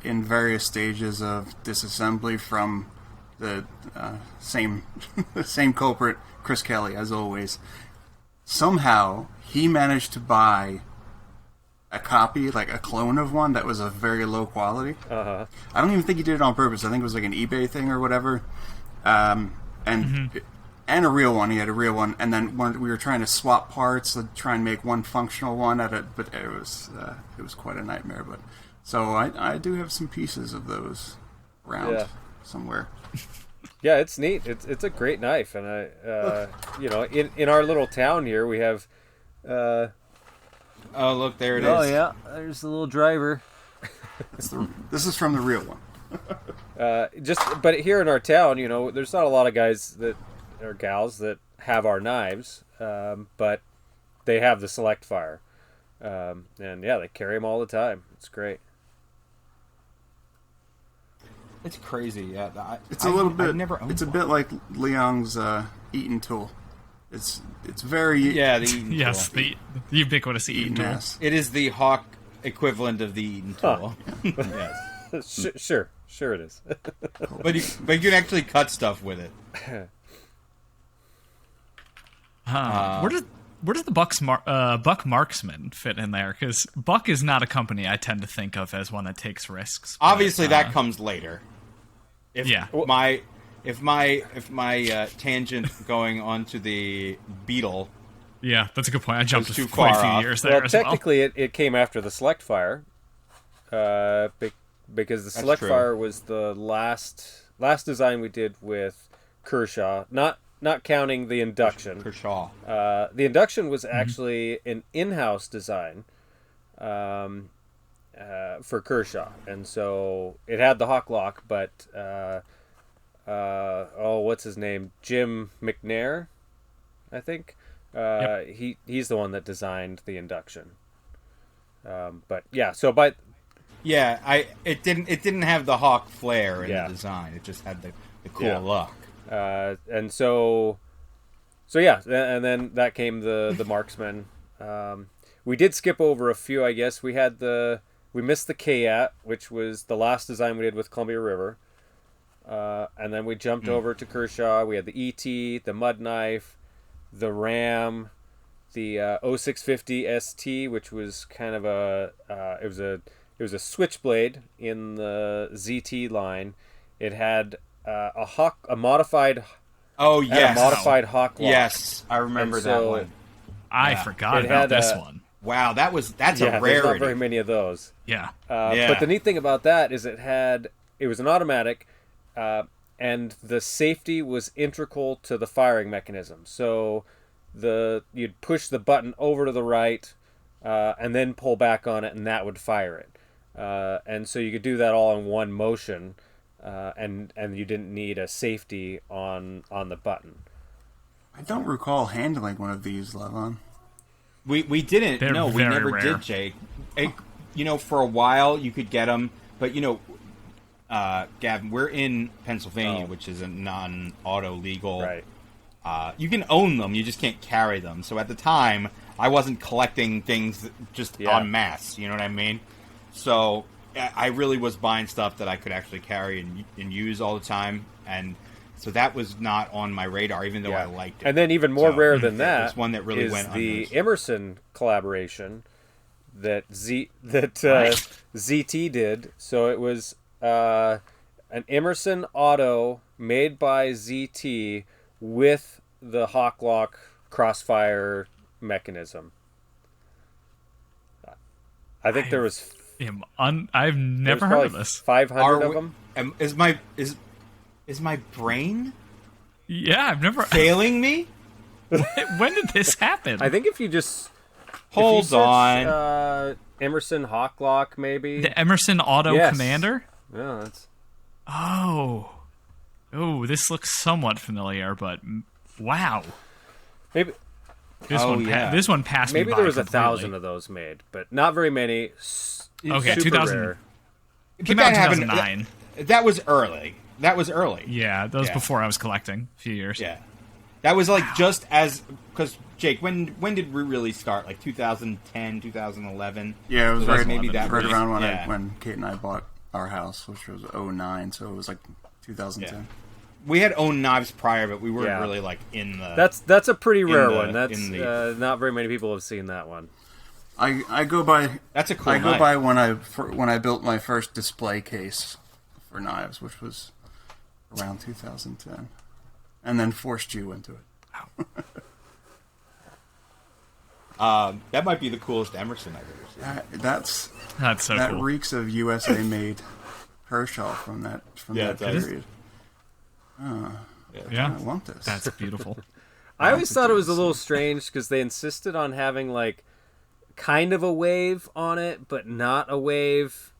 in various stages of disassembly from the same culprit, Chris Kelly, as always. Somehow, he managed to buy a copy, like a clone of one that was of very low quality.
Uh-huh.
I don't even think he did it on purpose. I think it was like an eBay thing or whatever. And a real one. He had a real one. And then we were trying to swap parts to try and make one functional one but it was quite a nightmare. But so I do have some pieces of those around somewhere.
Yeah, it's neat. It's a great knife, and in our little town here we have.
Oh, look, there it is.
Oh yeah, there's the little driver.
This is from the real one.
But here in our town, there's not a lot of guys or gals that have our knives, but they have the Select Fire, and they carry them all the time. It's great.
It's crazy, yeah.
It's a bit like Liang's Eaton tool. It's very
the Eaton
Yes,
tool.
the ubiquitous Eaton tool.
Yes.
It is the Hawk equivalent of the Eaton tool. Yes.
Sure it is.
But you can actually cut stuff with it.
Where does the Buck Marksman fit in there? Because Buck is not a company I tend to think of as one that takes risks.
Obviously, that comes later. If
Yeah.
my tangent going onto the Beetle.
Yeah, that's a good point. I jumped
was too
quite a
far
few
off.
years there
Well,
as
technically, it came after the Select Fire, because the Select
true.
Fire was the last design we did with Kershaw. Not counting the induction.
Kershaw.
The induction was actually an in-house design for Kershaw, and so it had the Hawk lock, but what's his name? Jim McNair, I think.
Yep.
He's the one that designed the induction. But yeah,
it didn't have the Hawk flare in
Yeah.
the design. It just had the cool look.
And so yeah, and then that came the Marksman. We did skip over a few, I guess. We missed the Kayat, which was the last design we did with Columbia River. And then we jumped over to Kershaw. We had the ET, the Mud Knife, the Ram, the 0650 ST, which was kind of it was a switchblade in the ZT line. It had a modified
Oh
Had a
yes,
modified Hawkward.
yes, I remember
And
that
so-
one.
I forgot
It
about
had
this
a-
one.
Wow, that's
Yeah,
a
there's
rarity.
not very many of those.
Yeah.
Yeah.
But the neat thing about that is it was an automatic, and the safety was integral to the firing mechanism. So you'd push the button over to the right, and then pull back on it, and that would fire it. And so you could do that all in one motion, and you didn't need a safety on the button.
I don't recall handling one of these, Levon.
We didn't.
They're
No, we
very
never
rare.
did, Jake. For a while you could get them, but Gavin, we're in Pennsylvania, which is a non-auto legal.
Right.
You can own them, you just can't carry them. So at the time, I wasn't collecting things just en masse. You know what I mean? So I really was buying stuff that I could actually carry and use all the time, and so that was not on my radar, even though I liked it.
And then even more
So,
rare than that
it's one that really
is
went
the
unnoticed.
Emerson collaboration that
Right.
ZT did. So it was an Emerson Auto made by ZT with the Hawklock crossfire mechanism. I think there was
I've never heard of this.
500 of them.
Is my brain
Yeah, I've never.
failing me?
When did this happen?
I think if you just
Hold
if you search,
on.
Emerson Hawklock maybe.
the Emerson Auto
Yes.
Commander.
No, that's
Oh, this looks somewhat familiar, but wow,
maybe
this one passed
maybe
me by
there was
completely.
1,000 of those made, but not very many.
Okay,
Super
2000.
rare.
Came
But
out in
that happened-
2009.
That was early.
Yeah, that was
Yeah.
before I was collecting. A few years.
Yeah. That was like just as because Jake, when did we really start? Like 2010, 2011.
Yeah, it was
So that's
right,
maybe that
right
really-
around when
yeah.
when Kate and I bought our house, which was 09, so it was like 2010.
We had owned knives prior, but we weren't
Yeah.
really like in the.
That's a pretty rare
the-
one. That's
in the-
not very many people have seen that one.
I go by
That's a cool
I go
knife.
by when I built my first display case for knives, which was around 2010, and then forced you into it.
That might be the coolest Emerson I've ever seen.
That's
That's so
that
cool.
reeks of USA made Kershaw from that
Yeah, it does.
period.
Yeah,
I want this.
that's beautiful.
I always thought it was a little strange because they insisted on having like kind of a wave on it, but not a wave.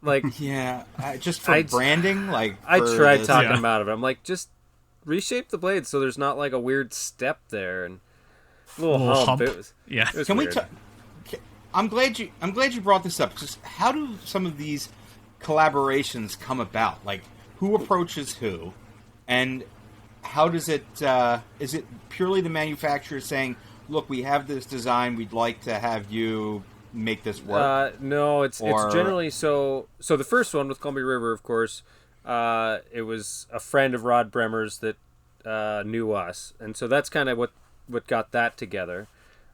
Like
Yeah, just for
I-
branding, like
I
for
tried
the-
talking
Yeah.
them out of it. I'm like, just reshape the blade so there's not like a weird step there and a little,
Little
hump.
hump.
It was,
Yeah.
it was
Can we?
weird.
I'm glad you brought this up. Just how do some of these collaborations come about? Like, who approaches who, and how does it? Is it purely the manufacturer saying, "Look, we have this design. We'd like to have you make this work"?
No, it's
Or-
generally so. So the first one with Columbia River, of course, it was a friend of Rod Bremer's that knew us, and so that's kind of what got that together.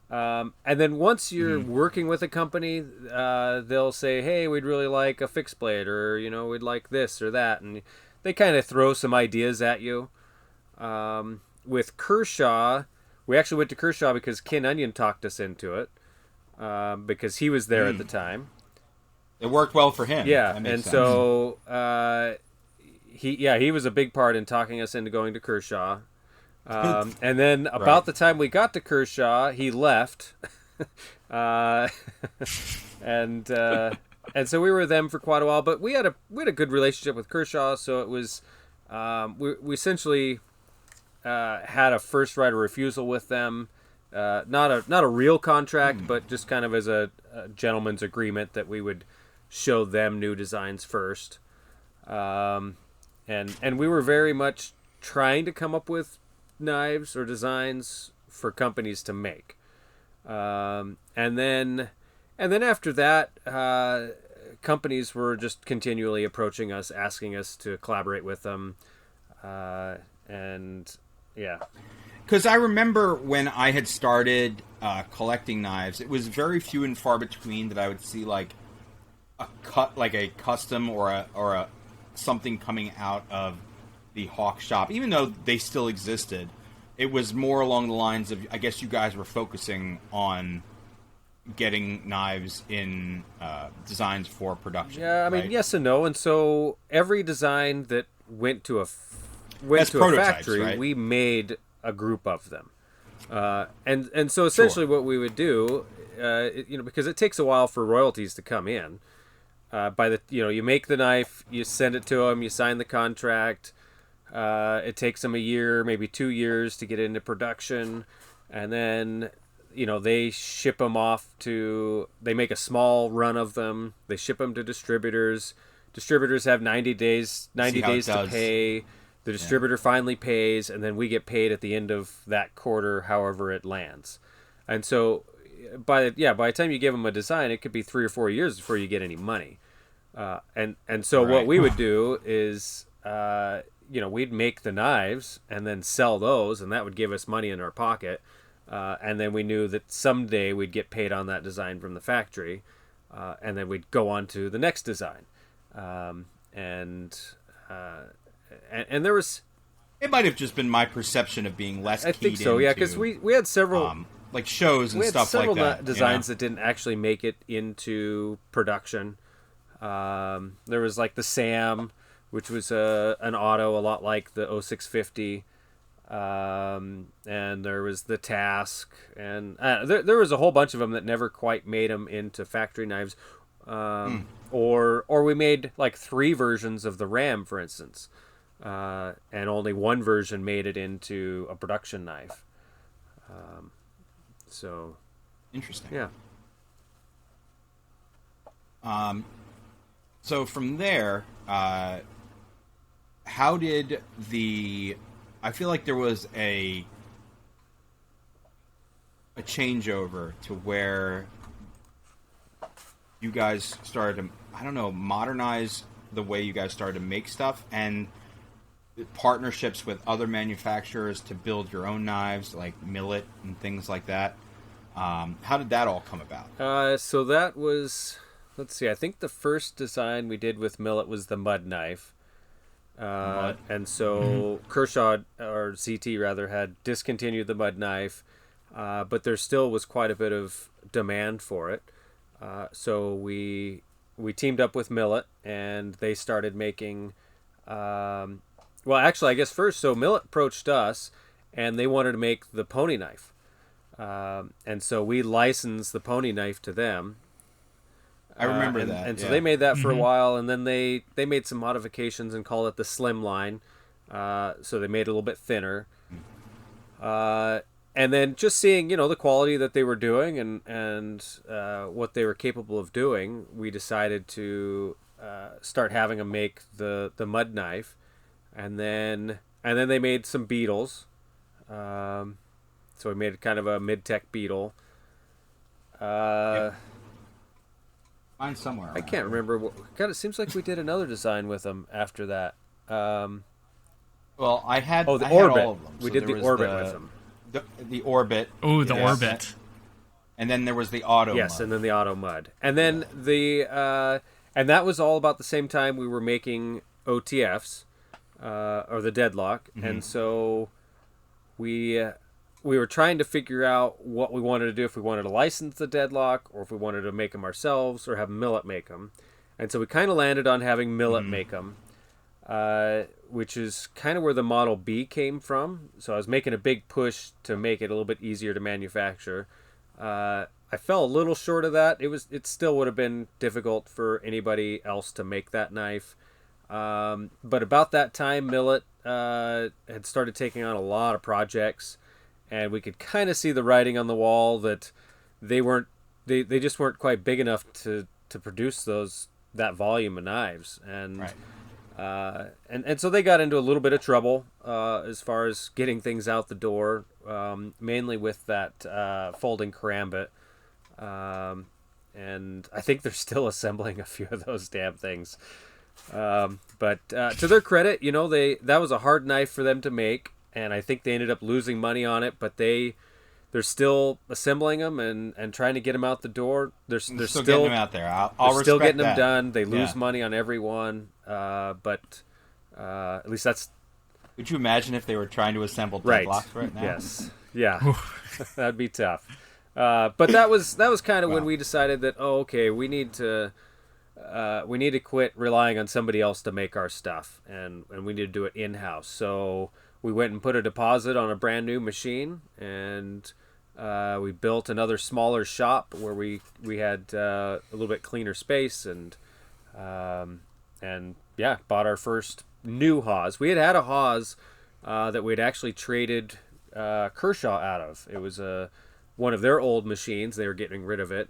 And then once you're working with a company, they'll say, "Hey, we'd really like a fixed blade," or we'd like this or that, and they kind of throw some ideas at you. With Kershaw, we actually went to Kershaw because Ken Onion talked us into it. Because he was there at the time.
It worked well for him.
Yeah,
That makes
and
sense.
so he was a big part in talking us into going to Kershaw. And then about the time we got to Kershaw, he left, and so we were with them for quite a while. But we had a good relationship with Kershaw, so it was we essentially had a first right of refusal with them. Not a real contract, but just kind of as a gentleman's agreement that we would show them new designs first. And we were very much trying to come up with knives or designs for companies to make. And then after that, companies were just continually approaching us, asking us to collaborate with them. And yeah.
Because I remember when I had started collecting knives, it was very few and far between that I would see like a custom or a something coming out of the Hawk shop, even though they still existed, it was more along the lines of, I guess you guys were focusing on getting knives in designs for production.
Yeah, I mean,
right?
yes and no. And so every design that went to a
As prototypes,
factory,
right?
we made a group of them. And so essentially what we would do, because it takes a while for royalties to come in. You make the knife, you send it to them, you sign the contract. It takes them a year, maybe 2 years to get into production, and then they ship them off to. They make a small run of them. They ship them to distributors. Distributors have 90 days to pay. The distributor finally pays, and then we get paid at the end of that quarter, however it lands. And so, by the time you give them a design, it could be 3 or 4 years before you get any money. And so what we would do is, we'd make the knives and then sell those, and that would give us money in our pocket. And then we knew that someday we'd get paid on that design from the factory, and then we'd go on to the next design. And there was.
It might have just been my perception of being less.
I think so, yeah, because we had several
like shows and stuff like that.
We had several designs that didn't actually make it into production. There was like the Sam, which was an auto a lot like the 0650, and there was the Task, and there was a whole bunch of them that never quite made them into factory knives. Or we made like 3 versions of the Ram, for instance, and only one version made it into a production knife. So
interesting.
Yeah.
So from there, how did I feel like there was a changeover to where you guys started to, I don't know, modernize the way you guys started to make stuff, and partnerships with other manufacturers to build your own knives, like Millet and things like that. How did that all come about?
So that was, let's see, I think the first design we did with Millet was the mud knife. And so Kershaw, or ZT rather, had discontinued the mud knife, but there still was quite a bit of demand for it. So we teamed up with Millet, and they started making. Well, actually, I guess first, so Millet approached us, and they wanted to make the pony knife, and so we licensed the pony knife to them.
I remember that.
And so they made that for a while, and then they made some modifications and called it the Slim line. So they made it a little bit thinner. And then just seeing, the quality that they were doing and what they were capable of doing, we decided to start having them make the mud knife, and then they made some beetles. So we made kind of a mid-tech beetle.
Mine's somewhere.
I can't remember. God, it seems like we did another design with them after that.
Well, I had
the
I
Orbit.
had all of them.
We
So
did
there
the
was
Orbit with them.
The Orbit.
Oh, the
Yes.
Orbit.
And then there was the Auto.
Yes,
Mud.
and then the Auto Mud. And then and that was all about the same time we were making OTFs, or the Deadlock. And so we were trying to figure out what we wanted to do, if we wanted to license the Deadlock, or if we wanted to make them ourselves, or have Millet make them. And so we kind of landed on having Millet make them, which is kind of where the Model B came from. So I was making a big push to make it a little bit easier to manufacture. I fell a little short of that. It still would have been difficult for anybody else to make that knife. But about that time, Millet had started taking on a lot of projects, and we could kind of see the writing on the wall that they just weren't quite big enough to produce that volume of knives. And
Right.
and so they got into a little bit of trouble as far as getting things out the door, mainly with that folding karambit. And I think they're still assembling a few of those damn things. But to their credit, that was a hard knife for them to make, and I think they ended up losing money on it. But they're still assembling them and trying to get them out the door. They're still
getting them out there. I'll
they're still
respect
getting them
that.
done. They lose
Yeah.
money on every one, but at least that's
Could you imagine if they were trying to assemble
Right.
deadlocks right now?
Yes. Yeah. That'd be tough. But that was kind of when we decided that okay, we need to quit relying on somebody else to make our stuff, and we need to do it in house. So we went and put a deposit on a brand new machine, and we built another smaller shop where we had a little bit cleaner space, and bought our first new Haws. We had a Haws that we'd actually traded Kershaw out of. It was one of their old machines. They were getting rid of it,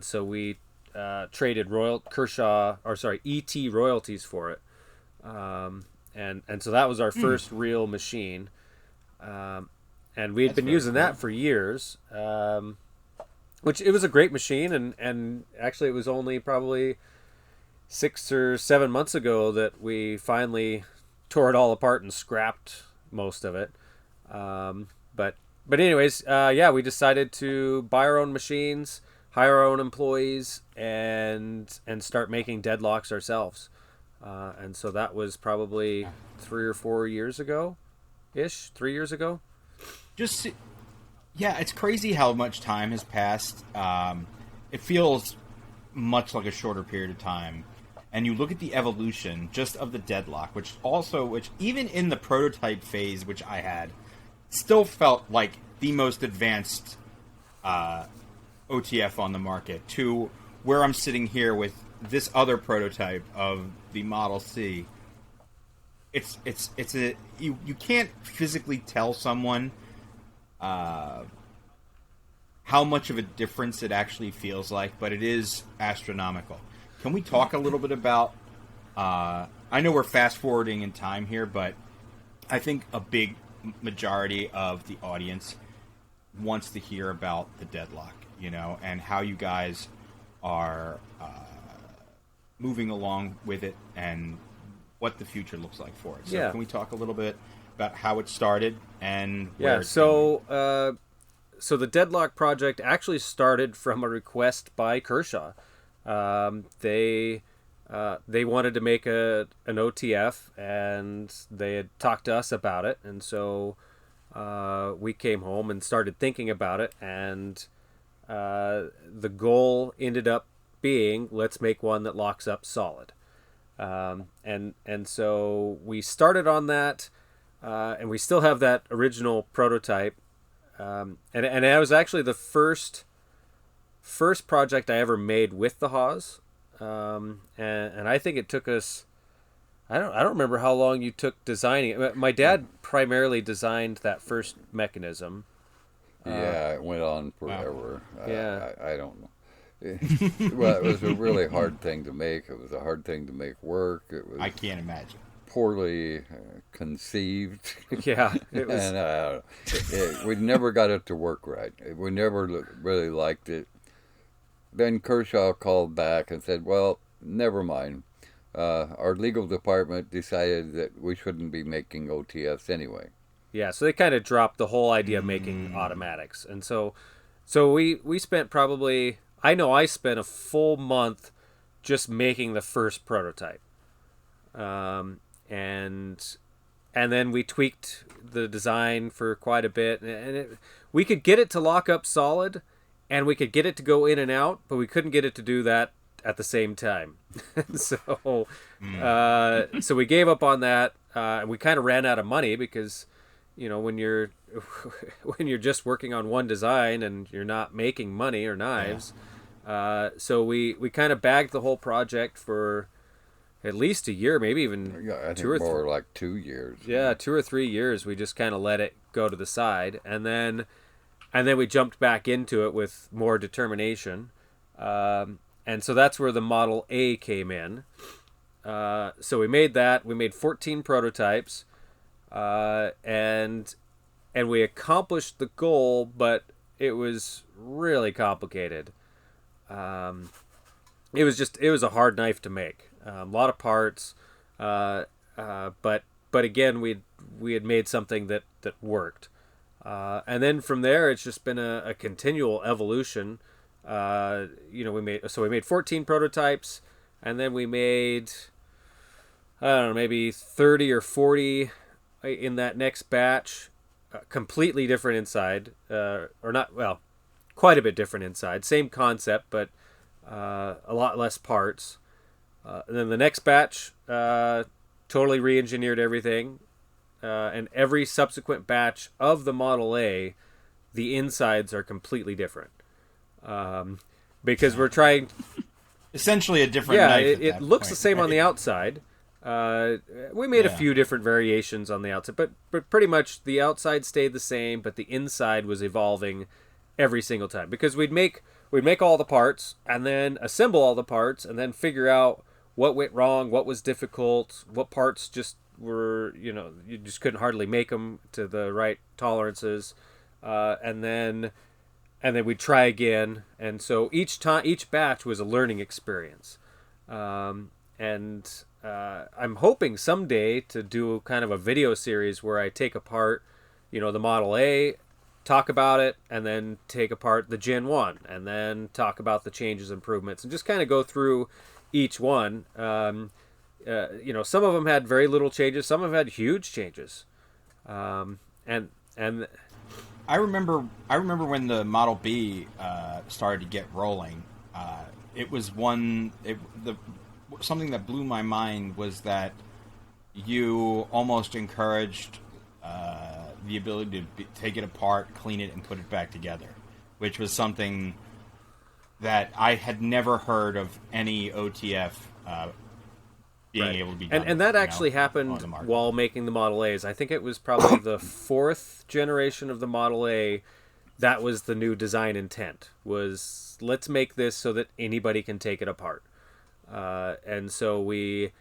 so we traded ET royalties for it, and so that was our first real machine, and we had been using that for years, which it was a great machine, and actually it was only probably 6 or 7 months ago that we finally tore it all apart and scrapped most of it. But anyways, we decided to buy our own machines, hire our own employees, and start making deadlocks ourselves. And so that was probably 3 or 4 years ago, 3 years ago.
It's crazy how much time has passed. It feels much like a shorter period of time. And you look at the evolution just of the deadlock, which even in the prototype phase, which I had, still felt like the most advanced OTF on the market, to where I'm sitting here with this other prototype of the Model C. You can't physically tell someone how much of a difference it actually feels like, but it is astronomical. Can we talk a little bit about, I know we're fast forwarding in time here, but I think a big majority of the audience wants to hear about the deadlock, and how you guys are moving along with it and what the future looks like for it. So can we talk a little bit about how it started and where it's going?
So the deadlock project actually started from a request by Kershaw. They wanted to make an OTF, and they had talked to us about it, and so we came home and started thinking about it, and the goal ended up being, let's make one that locks up solid. And so we started on that, and we still have that original prototype, and that was actually the first project I ever made with the Haws, and I think it took us, I don't remember how long you took designing it. My dad primarily designed that first mechanism.
It went on forever.
Yeah.
I don't know. Well, it was a really hard thing to make. It was a hard thing to make work. It was
I can't imagine.
Poorly conceived.
Yeah, it was.
And we never got it to work right. We never really liked it. Then Kershaw called back and said, well, never mind. Our legal department decided that we shouldn't be making OTFs anyway.
Yeah, so they kind of dropped the whole idea of making automatics. And so we spent probably, I know I spent a full month just making the first prototype. And then we tweaked the design for quite a bit. And we could get it to lock up solid, and we could get it to go in and out, but we couldn't get it to do that at the same time. So we gave up on that. And we kind of ran out of money because, when you're just working on one design and you're not making money or knives. So we kind of bagged the whole project for at least a year, maybe even
I think more like 2 years.
Yeah, 2 or 3 years. We just kind of let it go to the side, and then we jumped back into it with more determination. And so that's where the Model A came in. So we made that. We made 14 prototypes, and we accomplished the goal, but it was really complicated. It was a hard knife to make. A lot of parts, but again, we had made something that worked. And then from there, it's just been a continual evolution. We made 14 prototypes, and then we made, I don't know, maybe 30 or 40 in that next batch, completely different inside, or not, well, quite a bit different inside. Same concept, but a lot less parts. And then the next batch, totally re-engineered everything. And every subsequent batch of the Model A, the insides are completely different. Because we're trying...
Essentially a different
yeah,
knife.
it looks the same on the outside. We made a few different variations on the outside, but pretty much the outside stayed the same, but the inside was evolving every single time. Because we'd make all the parts, and then assemble all the parts, and then figure out what went wrong, what was difficult, what parts just were, you just couldn't hardly make them to the right tolerances, and then we'd try again. And so each batch was a learning experience. And I'm hoping someday to do kind of a video series where I take apart, the Model A, talk about it, and then take apart the Gen 1, and then talk about the changes, improvements, and just kind of go through each one. Some of them had very little changes, some of them had huge changes. And
I remember when the Model B started to get rolling. It was something that blew my mind was that you almost encouraged the ability to take it apart, clean it, and put it back together, which was something that I had never heard of any OTF being able to be done.
And that actually happened while making the Model A's. I think it was probably the fourth generation of the Model A. That was the new design intent, was let's make this so that anybody can take it apart. And so we,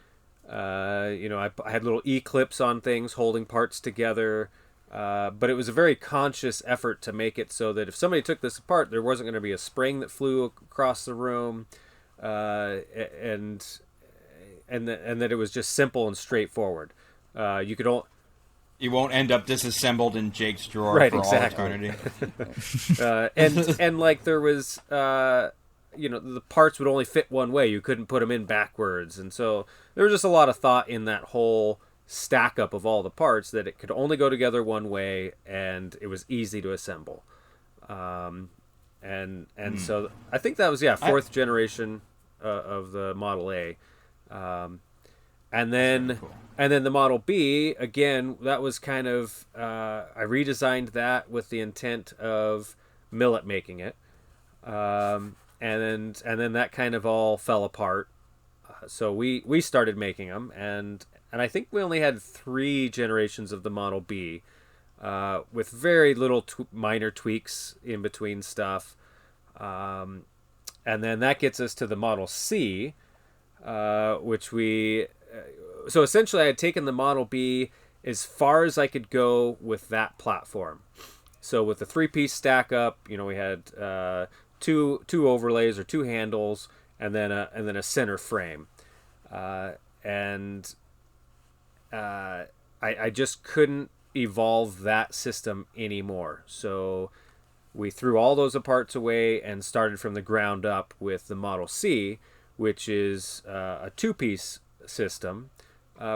I had little E-clips on things holding parts together. But it was a very conscious effort to make it so that if somebody took this apart, there wasn't going to be a spring that flew across the room, and that it was just simple and straightforward.
You won't end up disassembled in Jake's drawer
right,
for
exactly.
all eternity.
And like there was, the parts would only fit one way. You couldn't put them in backwards, and so there was just a lot of thought in that whole stack up of all the parts that it could only go together one way, and it was easy to assemble. So I think that was fourth generation of the Model A. And then the Model B, again, that was kind of I redesigned that with the intent of millet making it. And then that kind of all fell apart. So we started making them, and I think we only had 3 generations of the Model B, with very little minor tweaks in between stuff. And then that gets us to the Model C, which so essentially I had taken the Model B as far as I could go with that platform. So with the 3-piece stack up, we had two overlays or 2 handles, and then a center frame. I just couldn't evolve that system anymore. So we threw all those parts away and started from the ground up with the Model C, which is a 2-piece system,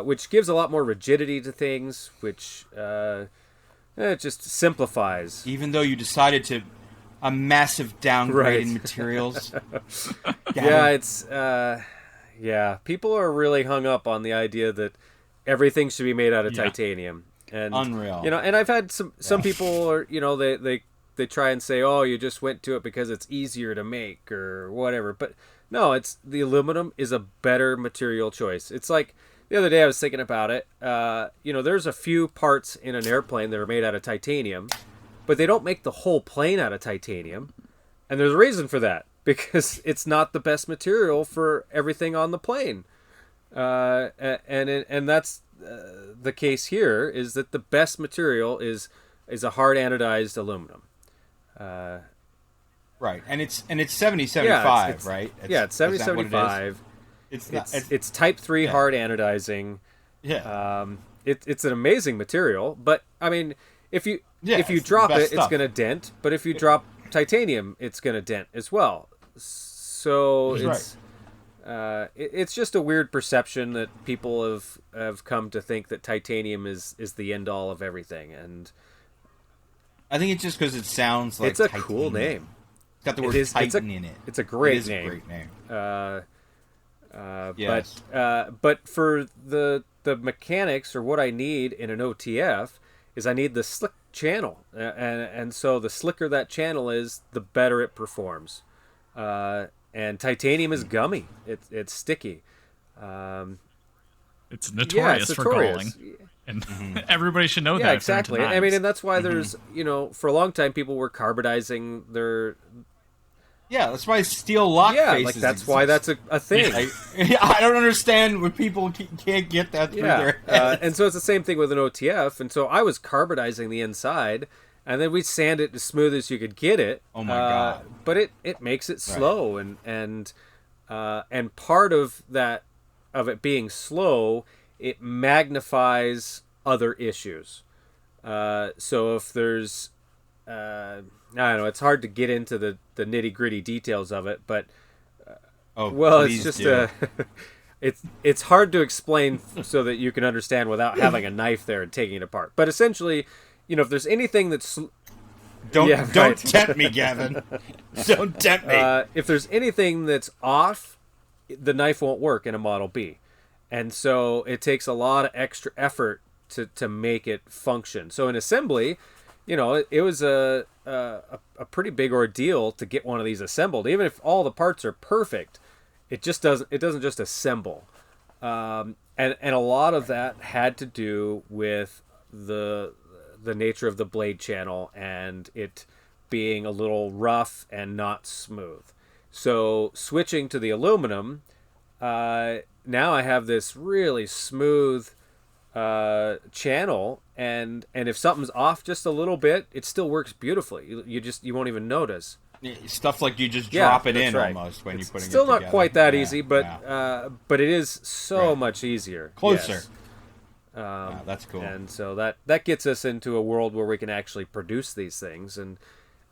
which gives a lot more rigidity to things, which it just simplifies.
Even though you decided to a massive downgrade in materials.
Yeah, it's people are really hung up on the idea that everything should be made out of titanium. And
unreal.
And I've had some people, or they try and say, oh, you just went to it because it's easier to make or whatever. But no, it's the aluminum is a better material choice. It's like the other day I was thinking about it. There's a few parts in an airplane that are made out of titanium, but they don't make the whole plane out of titanium. And there's a reason for that, because it's not the best material for everything on the plane. And that's the case here, is that the best material is a hard anodized aluminum.
Right, and it's 7075, right?
It's 7075. It's Type 3 hard anodizing.
Yeah.
It's an amazing material, but I mean, if you drop it, it's going to dent. But if you drop titanium, it's going to dent as well. So it's just a weird perception that people have come to think that titanium is the end all of everything, and
I think it's just because it sounds like
it's a
titanium.
cool name.
It's got the word Titan in it.
It's a great
It is
name.
a great name.
Yes. But for the mechanics, or what I need in an OTF, is I need the slick channel, and so the slicker that channel is, the better it performs. And titanium is gummy. It's sticky.
It's notorious for galling. And everybody should know that.
Yeah, exactly. I mean, and that's why there's, for a long time people were carbidizing their...
Yeah, that's why steel lock faces
like that's
exist.
why that's a thing.
I don't understand when people can't get that through their heads.
And so it's the same thing with an OTF. And so I was carbidizing the inside, and then we'd sand it as smooth as you could get it.
Oh my God.
But it makes it slow, and part of that, of it being slow, it magnifies other issues. So if there's I don't know, it's hard to get into the nitty gritty details of it, but it's just it's hard to explain so that you can understand without having a knife there and taking it apart. But essentially, if there's anything that's
don't tempt me, Gavin. Don't tempt me.
If there's anything that's off, the knife won't work in a Model B, and so it takes a lot of extra effort to make it function. So in assembly, it was a pretty big ordeal to get one of these assembled. Even if all the parts are perfect, it doesn't just assemble. And a lot of that had to do with the nature of the blade channel and it being a little rough and not smooth. So switching to the aluminum, now I have this really smooth channel, and if something's off just a little bit, it still works beautifully. You won't even notice.
Stuff like you just drop it in
right.
almost when you're putting it
still
together.
Not quite that easy, but it is so much easier.
Closer.
Yes.
That's cool.
And so that gets us into a world where we can actually produce these things, and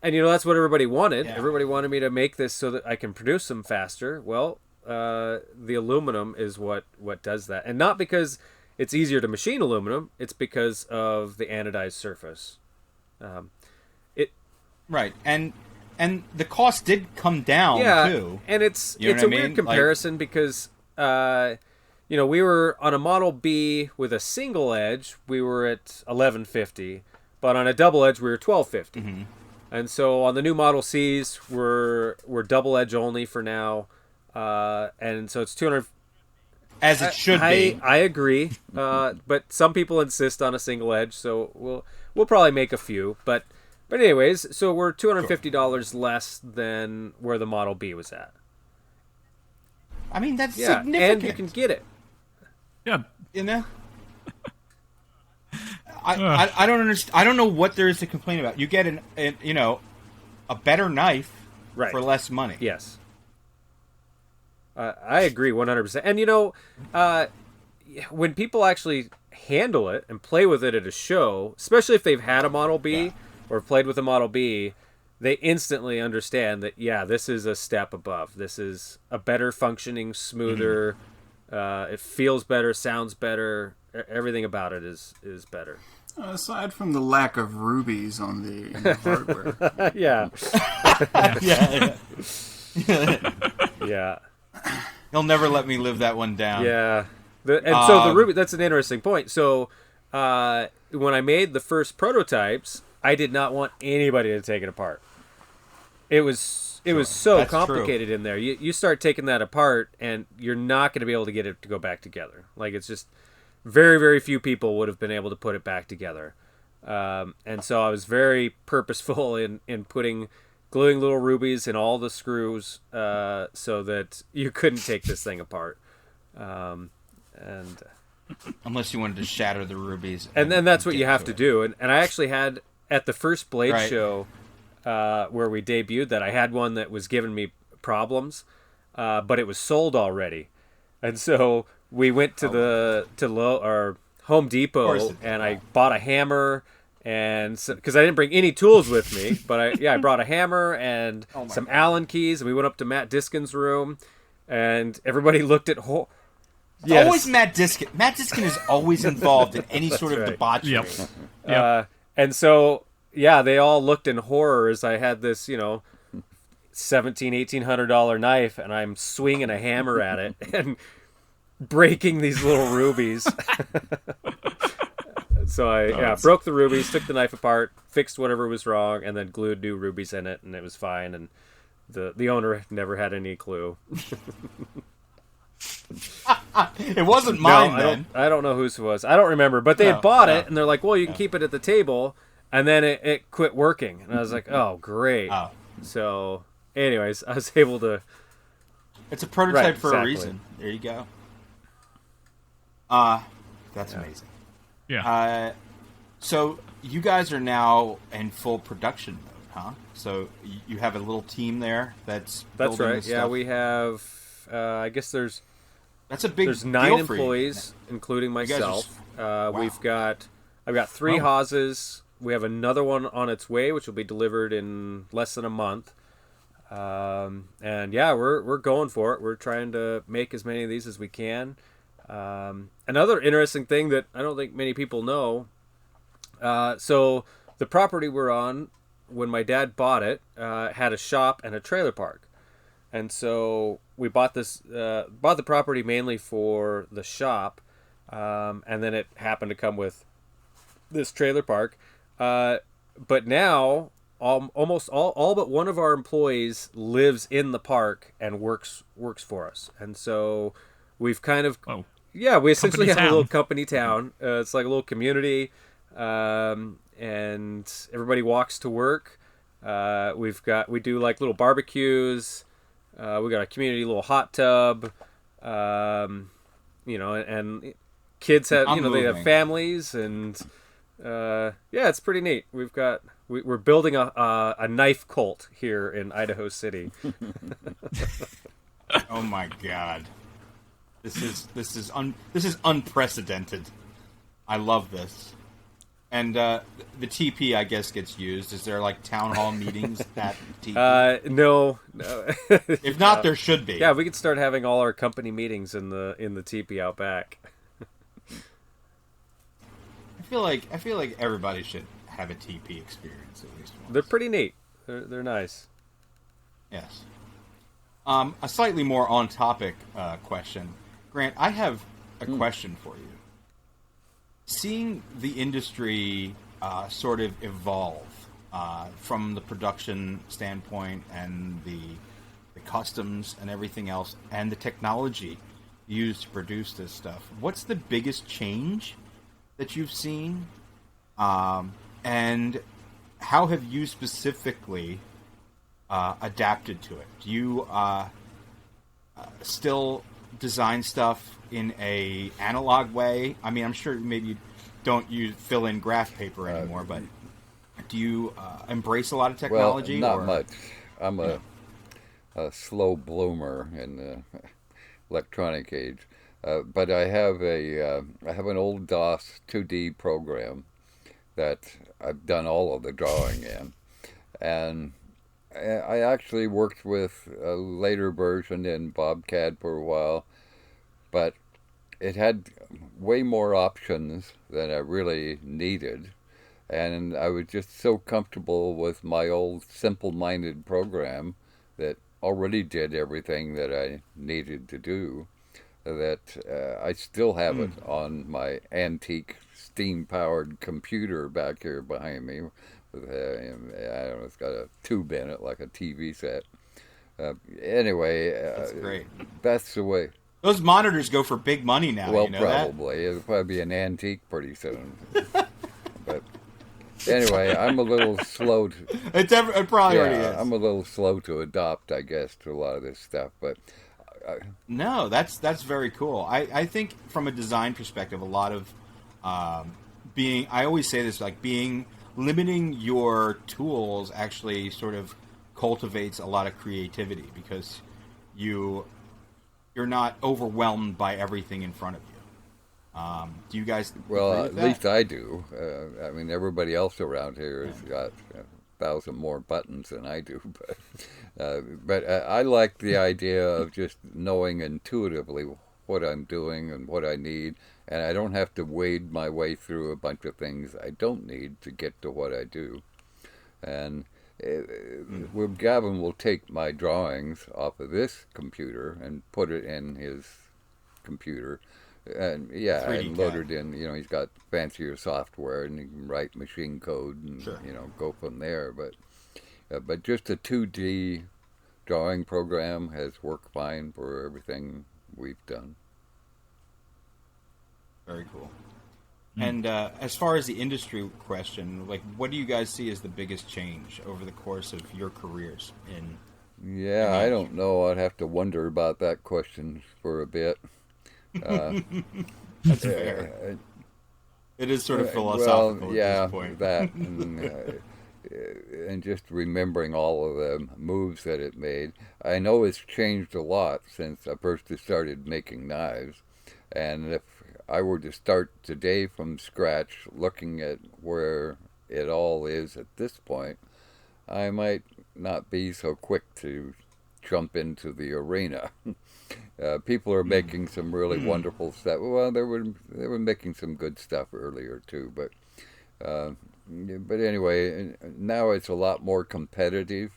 that's what everybody wanted.
Yeah.
Everybody wanted me to make this so that I can produce them faster. Well, the aluminum is what does that, and not because it's easier to machine aluminum. It's because of the anodized surface.
Right, and the cost did come down too.
And it's
You know
a
what I mean?
weird comparison because we were on a Model B with a single edge, we were at $1150, but on a double edge we were $1250.
Mm-hmm.
And so on the new Model Cs, we're double edge only for now, and so it's $200.
As it should be.
I agree, but some people insist on a single edge, so we'll probably make a few. But anyways, so we're $250 less than where the Model B was at.
I mean, that's significant.
And you can get it.
Yeah.
I don't understand. I don't know what there is to complain about. You get a better knife for less money.
Yes. I agree 100%. And when people actually handle it and play with it at a show, especially if they've had a Model B or played with a Model B, they instantly understand that this is a step above. This is a better functioning, smoother. It feels better, sounds better. Everything about it is better.
Aside from the lack of rubies in the hardware.
Yeah. Yeah.
He'll never let me live that one down.
Yeah. So the ruby, that's an interesting point. So when I made the first prototypes, I did not want anybody to take it apart. It was so
That's
complicated in there. You start taking that apart and you're not going to be able to get it to go back together. Like, it's just very, very few people would have been able to put it back together. And so I was very purposeful in gluing little rubies in all the screws so that you couldn't take this thing apart.
Unless you wanted to shatter the rubies.
And then that's what you have to do. And I actually had, at the first Blade show where we debuted that, I had one that was giving me problems, but it was sold already. And so we went to Home Depot, and I bought a hammer, and because I didn't bring any tools with me, but I brought a hammer and some Allen keys, and we went up to Matt Diskin's room, and everybody looked at
It's always Matt Diskin. Matt Diskin is always involved in any sort of
right.
debauchery.
Yep.
And so, yeah, they all looked in horror as I had this, $1,700-$1,800 knife, and I'm swinging a hammer at it and breaking these little rubies. So I broke the rubies, took the knife apart, fixed whatever was wrong, and then glued new rubies in it, and it was fine. And the owner never had any clue.
It wasn't mine then.
I don't know whose it was. I don't remember. But they had bought it, and they're like, well, you can keep it at the table. And then it quit working. And I was like, oh, great. Oh. So, anyways, I was able to...
It's a prototype for a reason. There you go. That's amazing.
Yeah.
So, you guys are now in full production mode, huh? So, you have a little team there that's
right.
This
yeah,
stuff?
we have... I guess there's...
That's a big
There's 9
deal
employees, including myself.
Wow.
I've got 3 Hawses. We have another one on its way, which will be delivered in less than a month. And yeah, we're going for it. We're trying to make as many of these as we can. Another interesting thing that I don't think many people know. So the property we're on, when my dad bought it, had a shop and a trailer park. And so we bought the property mainly for the shop, and then it happened to come with this trailer park. But now almost all but one of our employees lives in the park and works for us. And so we've kind of we essentially have a little company town. It's like a little community, and everybody walks to work. We do like little barbecues. We got a community little hot tub, and kids have they have families, and it's pretty neat. We're building a knife cult here in Idaho City.
Oh my God, this is unprecedented. I love this. And the TP, I guess, gets used. Is there like town hall meetings at TP?
No.
If not, there should be.
Yeah, we could start having all our company meetings in the TP out back.
I feel like everybody should have a TP experience at least once.
They're pretty neat. They're nice.
Yes. A slightly more on topic question, Grant. I have a question for you. Seeing the industry sort of evolve from the production standpoint and the customs and everything else and the technology used to produce this stuff, what's the biggest change that you've seen? And how have you specifically adapted to it? Do you still design stuff in a analog way? I mean, I'm sure maybe you don't fill in graph paper anymore, but do you embrace a lot of technology?
Well, not much. I'm a slow bloomer in the electronic age, but I have an old DOS 2D program that I've done all of the drawing in, and I actually worked with a later version in Bobcat for a while, but it had way more options than I really needed, and I was just so comfortable with my old simple-minded program that already did everything that I needed to do, that I still have it on my antique steam-powered computer back here behind me. I don't know, it's got a tube in it like a TV set. Anyway,
that's great.
That's the way.
Those monitors go for big money now.
Well,
you know
probably. It'll probably be an antique pretty soon. But anyway, I'm a little slow to...
It probably already is.
I'm a little slow to adopt, I guess, to a lot of this stuff. But
no, that's very cool. I think from a design perspective, a lot of being... I always say this, like limiting your tools actually sort of cultivates a lot of creativity because you're not overwhelmed by everything in front of you. Do you guys?
Well,
agree with
at
that?
least I do. I mean, everybody else around here has got 1,000 more buttons than I do, but I like the idea of just knowing intuitively what I'm doing and what I need, and I don't have to wade my way through a bunch of things I don't need to get to what I do. And well, Gavin will take my drawings off of this computer and put it in his computer, and and load it in. You know, he's got fancier software and he can write machine code and go from there. But just a 2D drawing program has worked fine for everything we've done.
Very cool. And as far as the industry question, like, what do you guys see as the biggest change over the course of your careers in?
Yeah, I don't know. I'd have to wonder about that question for a bit.
That's fair. It is sort of philosophical at this point.
That and just remembering all of the moves that it made. I know it's changed a lot since I first started making knives, and if I were to start today from scratch, looking at where it all is at this point, I might not be so quick to jump into the arena. People are making some really wonderful stuff. Well, they were making some good stuff earlier too, but anyway, now it's a lot more competitive,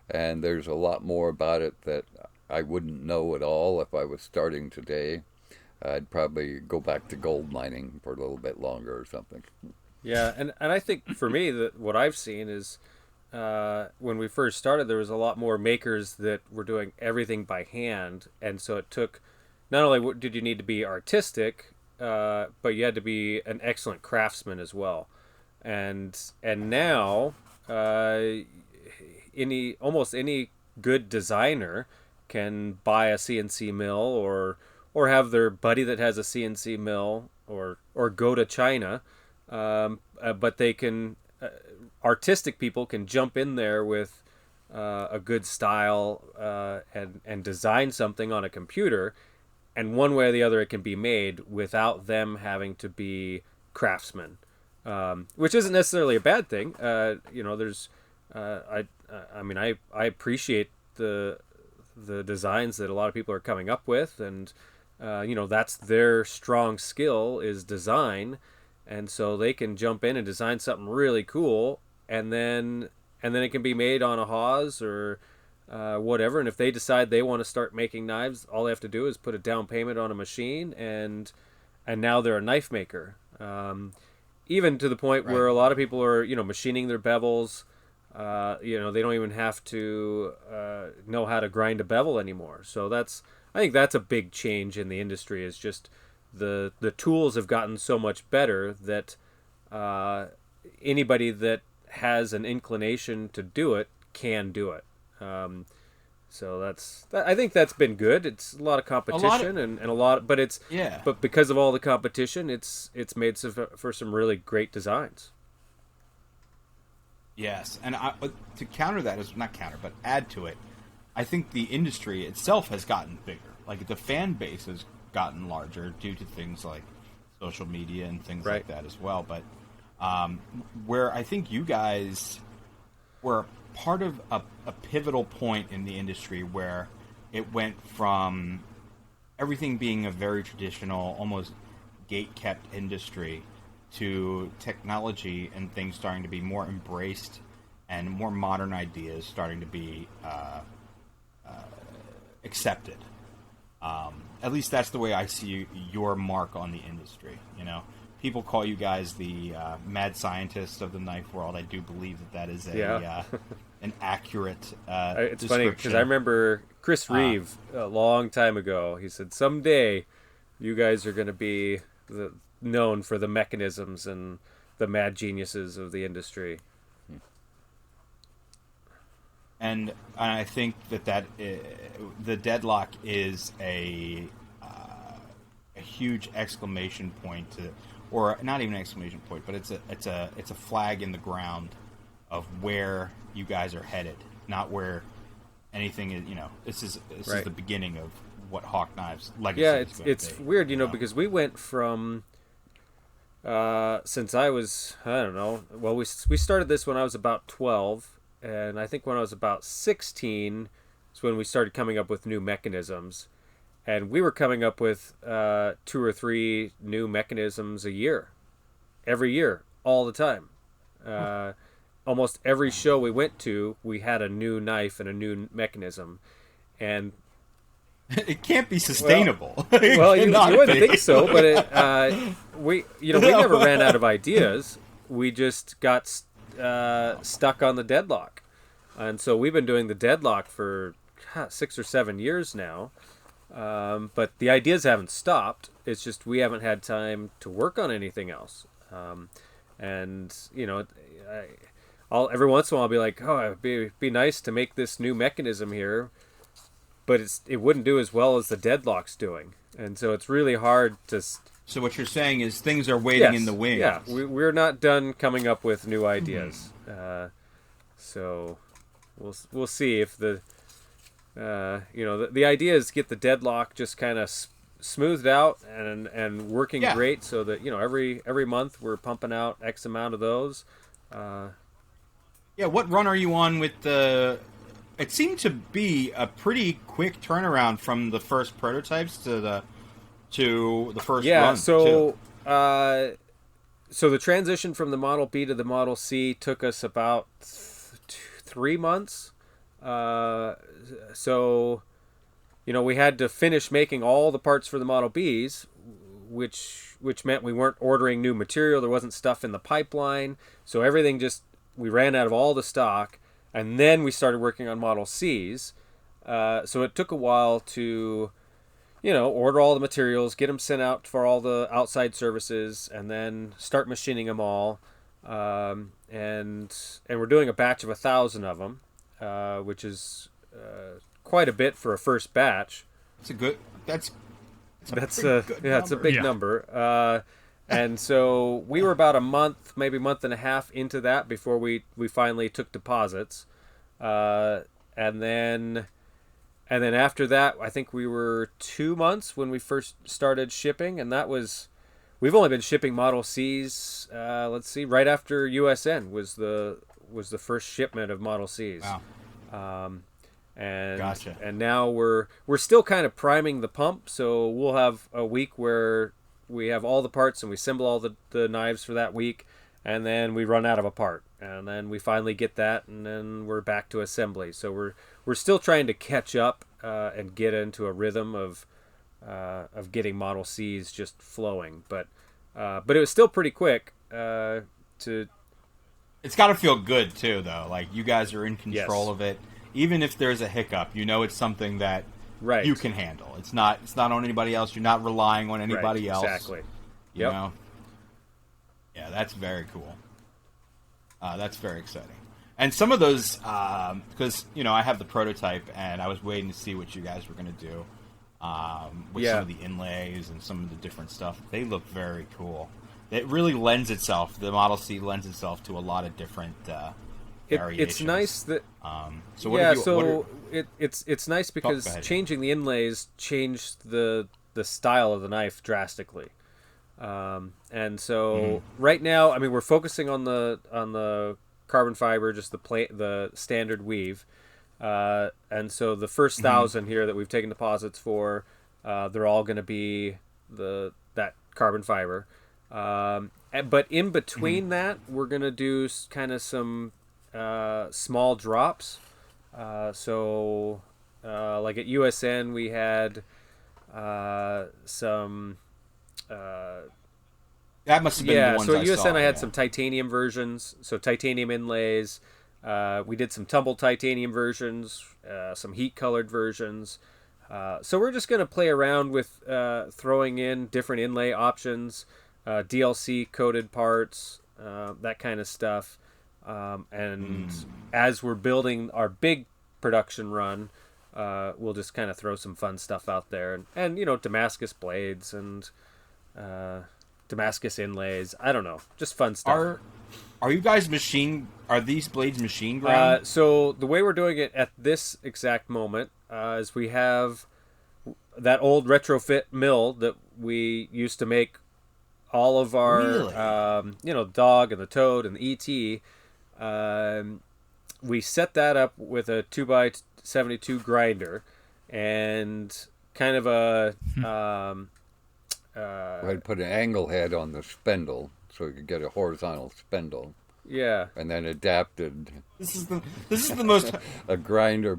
and there's a lot more about it that I wouldn't know at all if I was starting today. I'd probably go back to gold mining for a little bit longer or something.
Yeah, and I think for me, that what I've seen is when we first started, there was a lot more makers that were doing everything by hand, and so it took, not only did you need to be artistic, but you had to be an excellent craftsman as well. And now, almost any good designer can buy a CNC mill or have their buddy that has a CNC mill, or go to China, but they can, artistic people can jump in there with a good style and design something on a computer, and one way or the other it can be made without them having to be craftsmen, which isn't necessarily a bad thing. There's, I appreciate the designs that a lot of people are coming up with, and that's their strong skill, is design, and so they can jump in and design something really cool, and then it can be made on a Haas or whatever. And if they decide they want to start making knives, all they have to do is put a down payment on a machine, and now they're a knife maker. Even to the point where a lot of people are machining their bevels. They don't even have to know how to grind a bevel anymore. So I think that's a big change in the industry, is just the tools have gotten so much better that anybody that has an inclination to do it can do it. So I think that's been good. It's a lot of competition and a lot, but but because of all the competition, it's made for some really great designs.
Yes, and to counter that, but add to it, I think the industry itself has gotten bigger. Like, the fan base has gotten larger due to things like social media and things like that as well. But where I think you guys were part of a pivotal point in the industry, where it went from everything being a very traditional, almost gate-kept industry, to technology and things starting to be more embraced, and more modern ideas starting to be accepted. At least that's the way I see your mark on the industry. People call you guys the mad scientists of the knife world. I do believe that is an accurate
it's funny because I remember Chris Reeve a long time ago. He said, someday you guys are going to be known for the mechanisms and the mad geniuses of the industry.
And I think that the deadlock is a huge exclamation point or not even an exclamation point, but it's a flag in the ground of where you guys are headed, not where anything is. This is the beginning of what Hawk Knives legacy is going to be.
It's weird, because we went from since I was, I don't know. Well, we started this when I was about 12, and I think when I was about 16 is when we started coming up with new mechanisms, and we were coming up with 2 or 3 new mechanisms a year, every year, all the time. Almost every show we went to, we had a new knife and a new mechanism, and
It can't be sustainable.
well, you
Cannot
wouldn't
be.
think so, but we never ran out of ideas. We just got stuck on the deadlock, and so we've been doing the deadlock for 6 or 7 years now. But the ideas haven't stopped. It's just we haven't had time to work on anything else. And I'll every once in a while I'll be like, oh, it'd be nice to make this new mechanism here, but it wouldn't do as well as the deadlock's doing, and so it's really hard to.
So what you're saying is things are waiting
Yes,
in the wings.
yeah, we're not done coming up with new ideas. So we'll see if the the idea is get the deadlock just kind of smoothed out and working great, so that every month we're pumping out X amount of those.
Yeah, what run are you on with the... It seemed to be a pretty quick turnaround from the first prototypes to the first run.
So the transition from the Model B to the Model C took us about 3 months. So we had to finish making all the parts for the Model Bs, which meant we weren't ordering new material. There wasn't stuff in the pipeline, so everything we ran out of all the stock, and then we started working on Model Cs. So it took a while to, order all the materials, get them sent out for all the outside services, and then start machining them all. And we're doing a batch of 1,000 of them, which is quite a bit for a first batch.
It's a good... That's
it's a big number. And so we were about a month, maybe month and a half into that before we finally took deposits. And then after that, I think we were 2 months when we first started shipping, and we've only been shipping Model Cs. Right after USN was the first shipment of Model Cs.
Wow.
And
Gotcha.
And now we're still kind of priming the pump, so we'll have a week where we have all the parts and we assemble all the knives for that week, and then we run out of a part, and then we finally get that, and then we're back to assembly. So we're still trying to catch up and get into a rhythm of getting Model Cs just flowing, but it was still pretty quick to.
It's got to feel good too, though. Like you guys are in control
Yes.
of it. Even if there's a hiccup, it's something that
Right.
you can handle. It's not on anybody else. You're not relying on anybody else.
Exactly.
You know? Yeah, that's very cool. That's very exciting. And some of those, because I have the prototype, and I was waiting to see what you guys were going to do with some of the inlays and some of the different stuff. They look very cool. It really lends itself. The Model C lends itself to a lot of different variations.
It's nice that.
So what have you,
it's nice because changing the inlays changed the style of the knife drastically. And so right now, I mean, we're focusing on the carbon fiber, just the standard weave. And so the first 1,000 here that we've taken deposits for, they're all going to be that carbon fiber. But in between that, we're going to do kind of some small drops. So like at USN, we had some.
That must have been the ones
so
I
at USN
saw,
I had some titanium versions, so titanium inlays. We did some tumbled titanium versions, some heat-colored versions. So we're just going to play around with throwing in different inlay options, DLC-coated parts, that kind of stuff. And as we're building our big production run, we'll just kind of throw some fun stuff out there. And Damascus blades and Damascus inlays. I don't know, just fun stuff.
Are you guys are these blades machine ground?
So the way we're doing it at this exact moment is we have that old retrofit mill that we used to make all of our,
Really?
dog and the toad and the ET. We set that up with a 2x72 grinder and kind of a
I'd put an angle head on the spindle so you could get a horizontal spindle,
yeah.
and then adapted
This is the most
a grinder.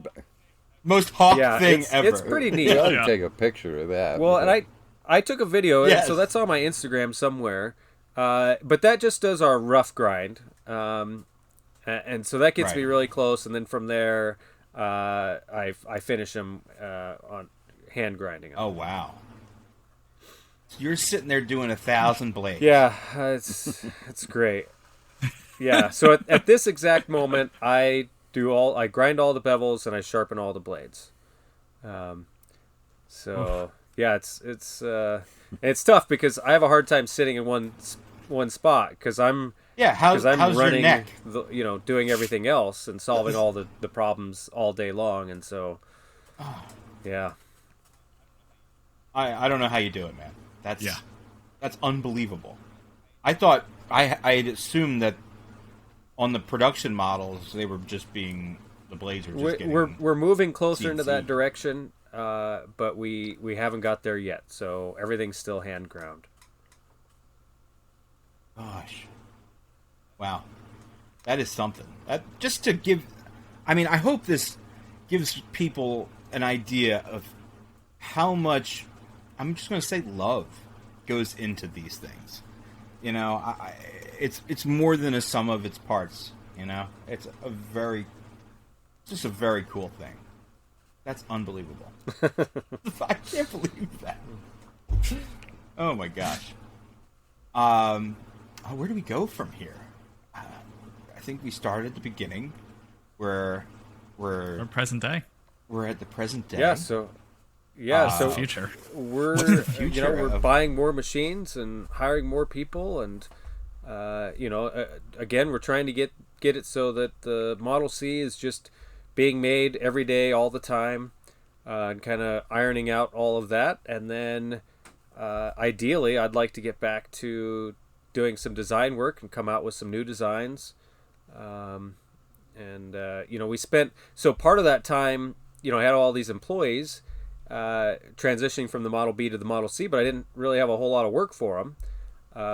most Hawk
Yeah,
thing
it's,
ever.
it's pretty neat.
You ought to
Yeah.
take a picture of that.
Well, and I took a video,
Yes.
so that's on my Instagram somewhere. But that just does our rough grind, and so that gets
Right.
me really close. And then from there, I finish them on hand grinding 'em.
Oh wow. So you're sitting there doing 1,000 blades.
Yeah, it's great. Yeah, so at this exact moment, I grind all the bevels and I sharpen all the blades. So yeah, it's tough because I have a hard time sitting in one spot because I'm
How's your
running,
neck?
doing everything else and solving all the problems all day long, and so yeah.
I don't know how you do it, man.
Yeah.
That's unbelievable. I thought I'd assumed that on the production models they were just being the blades were just getting.
We're moving closer into
CNC.
that direction, but we haven't got there yet. So everything's still hand ground.
Gosh. Wow. That is something. That just to give I mean, I hope this gives people an idea of how much I'm just going to say love goes into these things. You know, it's more than a sum of its parts, you know? It's just a very cool thing. That's unbelievable. I can't believe that. Oh my gosh. Where do we go from here? I think we started at the beginning, where
Or present day.
we're at the present day.
Yeah. So so
The future.
we're
What's the future
we're
of-
buying more machines and hiring more people, and again, we're trying to get it so that the Model C is just being made every day, all the time, and kind of ironing out all of that, and then ideally, I'd like to get back to doing some design work and come out with some new designs. We spent part of that time, I had all these employees transitioning from the Model B to the Model C, but I didn't really have a whole lot of work for them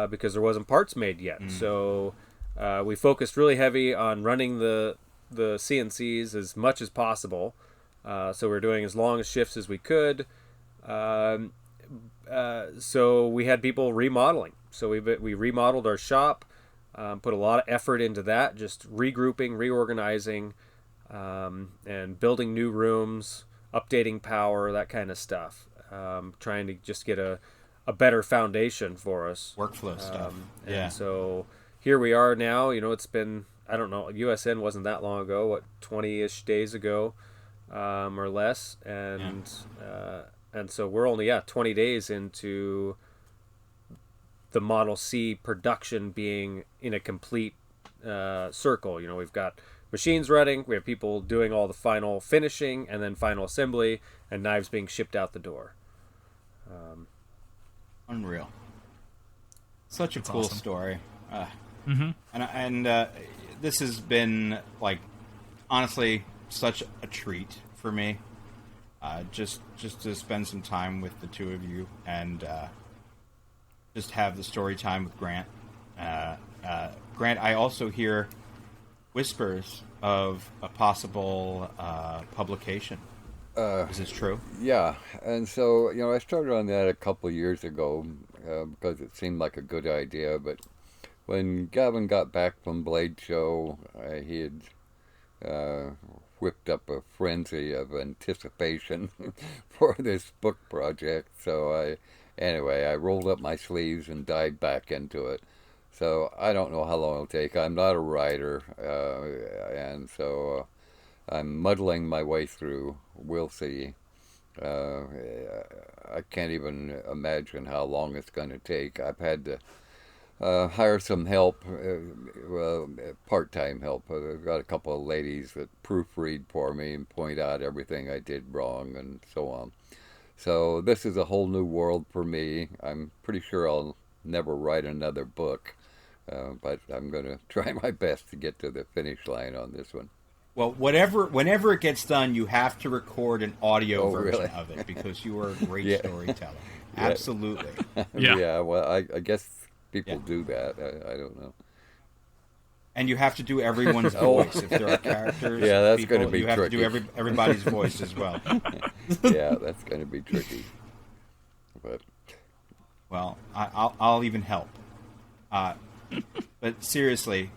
because there wasn't parts made yet. So we focused really heavy on running the CNCs as much as possible. So we're doing as long as shifts as we could. So we had people remodeling. So we remodeled our shop, put a lot of effort into that, just regrouping, reorganizing, and building new rooms, updating power, that kind of stuff. Trying to just get a better foundation for us.
Workflow stuff.
And so here we are now. It's been, I don't know, USN wasn't that long ago, 20-ish days ago, or less. And so we're only, 20 days into the Model C production being in a complete circle. We've got machines running, we have people doing all the final finishing and then final assembly, and knives being shipped out the door.
Unreal. Such a cool
awesome.
story. And this has been, honestly, such a treat for me. Just to spend some time with the two of you and just have the story time with Grant. Grant, I also hear whispers of a possible publication. Is this true?
Yeah, and so I started on that a couple of years ago because it seemed like a good idea. But when Gavin got back from Blade Show, he had whipped up a frenzy of anticipation for this book project. So I rolled up my sleeves and dived back into it. So I don't know how long it'll take. I'm not a writer, and so I'm muddling my way through. We'll see. I can't even imagine how long it's going to take. I've had to hire some help, part-time help. I've got a couple of ladies that proofread for me and point out everything I did wrong and so on. So this is a whole new world for me. I'm pretty sure I'll never write another book, but I'm going to try my best to get to the finish line on this one.
Well, whenever it gets done, you have to record an audio version
really?
of it because you are a great
Yeah.
storyteller. Absolutely.
Yeah.
Yeah, well, I guess people
Yeah.
do that. I don't know.
And you have to do everyone's voice. If there are characters,
Yeah, that's
people,
gonna be
you have to do
tricky.
everybody's voice as well.
Yeah, that's going to be tricky. But
Well, I'll even help. But seriously,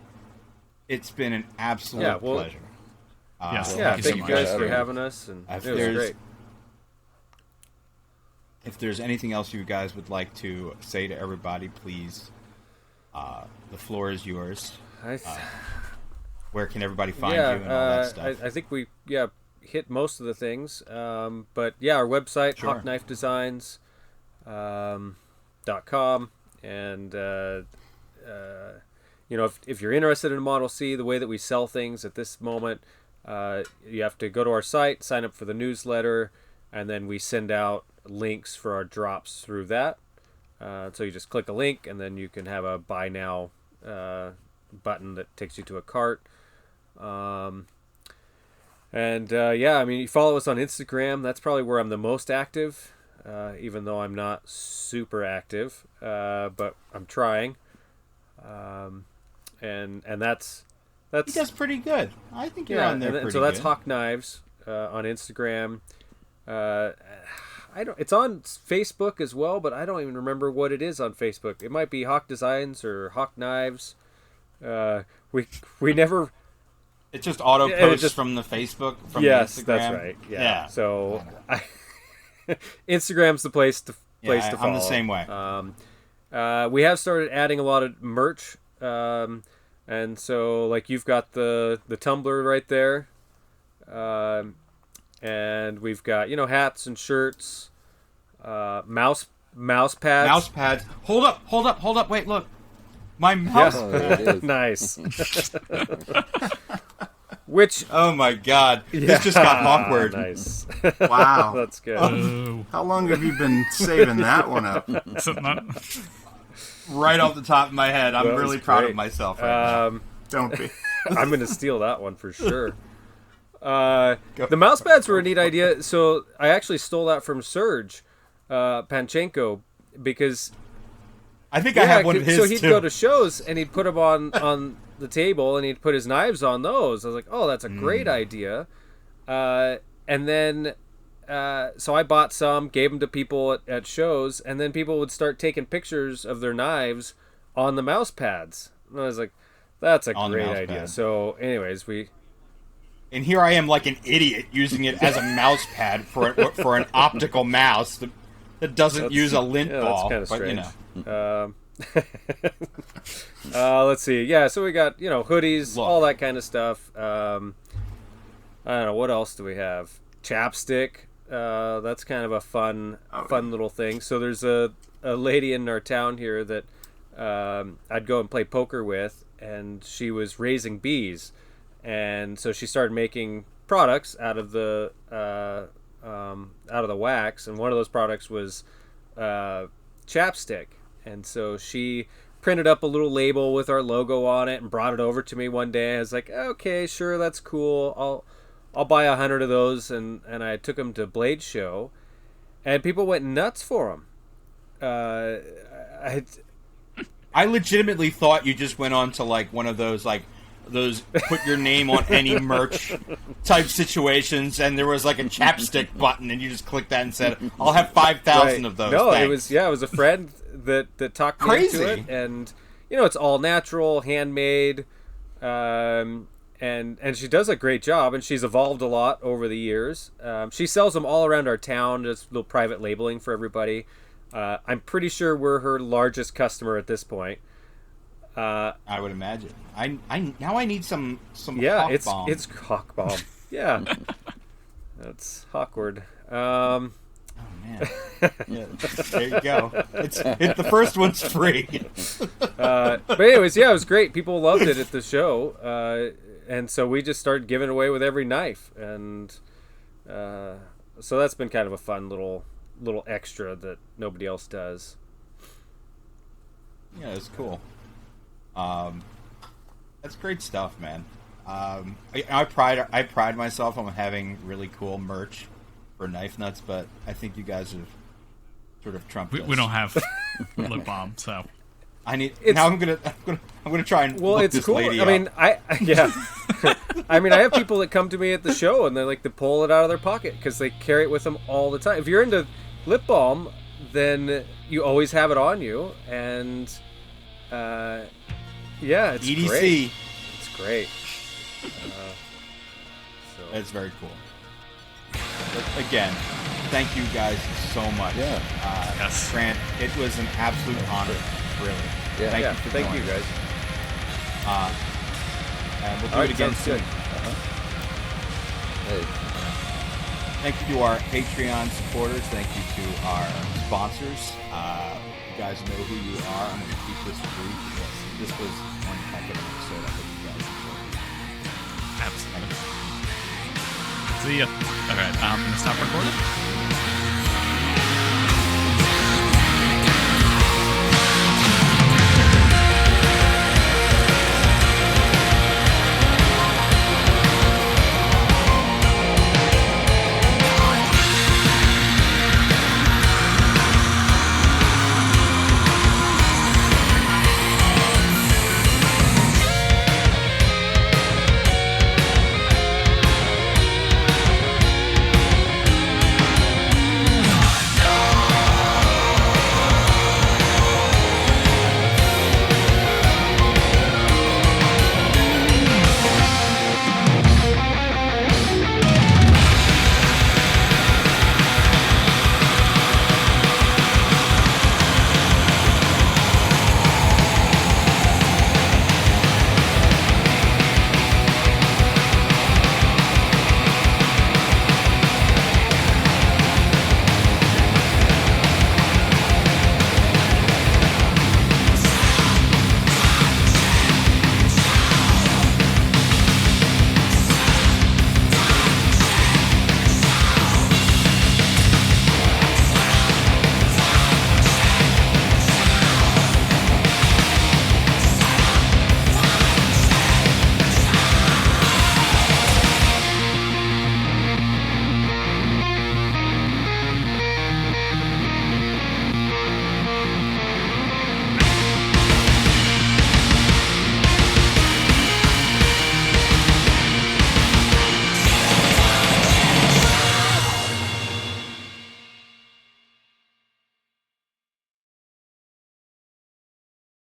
it's been an absolute pleasure.
Yes.
Yeah,
Thank
thank
you
you
so
guys
much.
for having us, and
If
it was
there's-
great.
If there's anything else you guys would like to say to everybody, please, the floor is yours. Where can everybody find you and all that stuff?
I think we hit most of the things. But yeah, our website,
Sure.
hawkknifedesigns.com, and if you're interested in Model C, the way that we sell things at this moment, you have to go to our site, sign up for the newsletter, and then we send out links for our drops through that. So you just click a link, and then you can have a buy now button that takes you to a cart. You follow us on Instagram. That's probably where I'm the most active, even though I'm not super active, but I'm trying. And that's
He does pretty good. I think you're on there
and
pretty
so that's
good.
Hawk Knives on Instagram. It's on Facebook as well, but I don't even remember what it is on Facebook. It might be Hawk Designs or Hawk Knives. We never.
It's just auto
Yeah,
posts
just-
from the Facebook, from
Yes,
the Instagram.
that's right. Yeah. So
I
Instagram's the place to follow.
I'm the same way.
We have started adding a lot of merch, and so like you've got the tumbler right there, and we've got hats and shirts, mouse pads.
Mouse pads. Hold up. Wait, look. My mouse
oh,
pad.
there it is.
Nice. Which
Oh my god. This just got awkward.
Nice.
Wow.
That's good.
Oh,
How long have you been saving that one up?
sitting on-
Right off the top of my head. I'm
That was
really proud
great.
of myself right now.
Don't be.
I'm going to steal that one for sure. The mouse pads were a neat idea. So I actually stole that from Serge Panchenko because
I think I have one of his
so he'd
too.
go to shows and he'd put them on the table and he'd put his knives on those. I was like, oh, that's a great idea. And then so I bought some, gave them to people at shows, and then people would start taking pictures of their knives on the mouse pads. And I was like, that's a
On the
great
mouse
idea.
pad.
So anyways,
And here I am like an idiot using it as a mouse pad for an optical mouse that doesn't use a lint ball.
That's
but,
kind of strange. Let's see. Yeah, so we got hoodies,
Look.
all that kind of stuff. I don't know what else do we have. Chapstick. That's kind of a fun little thing. So there's a lady in our town here that I'd go and play poker with, and she was raising bees, and so she started making products out of the wax, and one of those products was chapstick. And so she printed up a little label with our logo on it and brought it over to me one day. I was like, okay, sure, that's cool. I'll buy 100 of those, and I took them to Blade Show, and people went nuts for them.
I legitimately thought you just went on to like one of those put your name on any merch type situations, and there was like a chapstick button, and you just clicked that and said, "I'll have 5,000 of those."
No,
thanks."
it was a friend that talked me
Crazy.
into it, and it's all natural, handmade, and she does a great job, and she's evolved a lot over the years. She sells them all around our town, just little private labeling for everybody. I'm pretty sure we're her largest customer at this point.
I would imagine. Now I need some.
Yeah,
Hawk
it's
Bomb.
Hawk Bomb. Yeah, that's Hawkward.
Oh man. Yeah, there you go. The first one's free.
But anyways, yeah, it was great. People loved it at the show, and so we just started giving away with every knife, and so that's been kind of a fun little extra that nobody else does.
Yeah, it's cool. That's great stuff, man. I pride myself on having really cool merch for Knife Nuts, but I think you guys have sort of trumped us.
We don't have lip balm, so
I need. Now I'm gonna try and look
it's
this
cool.
lady
I mean,
up.
yeah. I mean, I have people that come to me at the show and they like to pull it out of their pocket because they carry it with them all the time. If you're into lip balm, then you always have it on you, and yeah, it's
EDC.
great. It's great.
That's very cool. But again, thank you guys so much.
Yeah.
Yes.
Grant, it was an absolute honor. Really.
Yeah.
Thank
Yeah,
you for
thank you
joining.
guys.
And we'll do
All right,
it again
sounds
soon.
good.
Hey,
Thank you to our Patreon supporters. Thank you to our sponsors. You guys know who you are. I'm going to keep this brief because this was one heck of an episode. I hope you guys enjoyed it.
Absolutely. See ya. Okay, I'm gonna stop recording.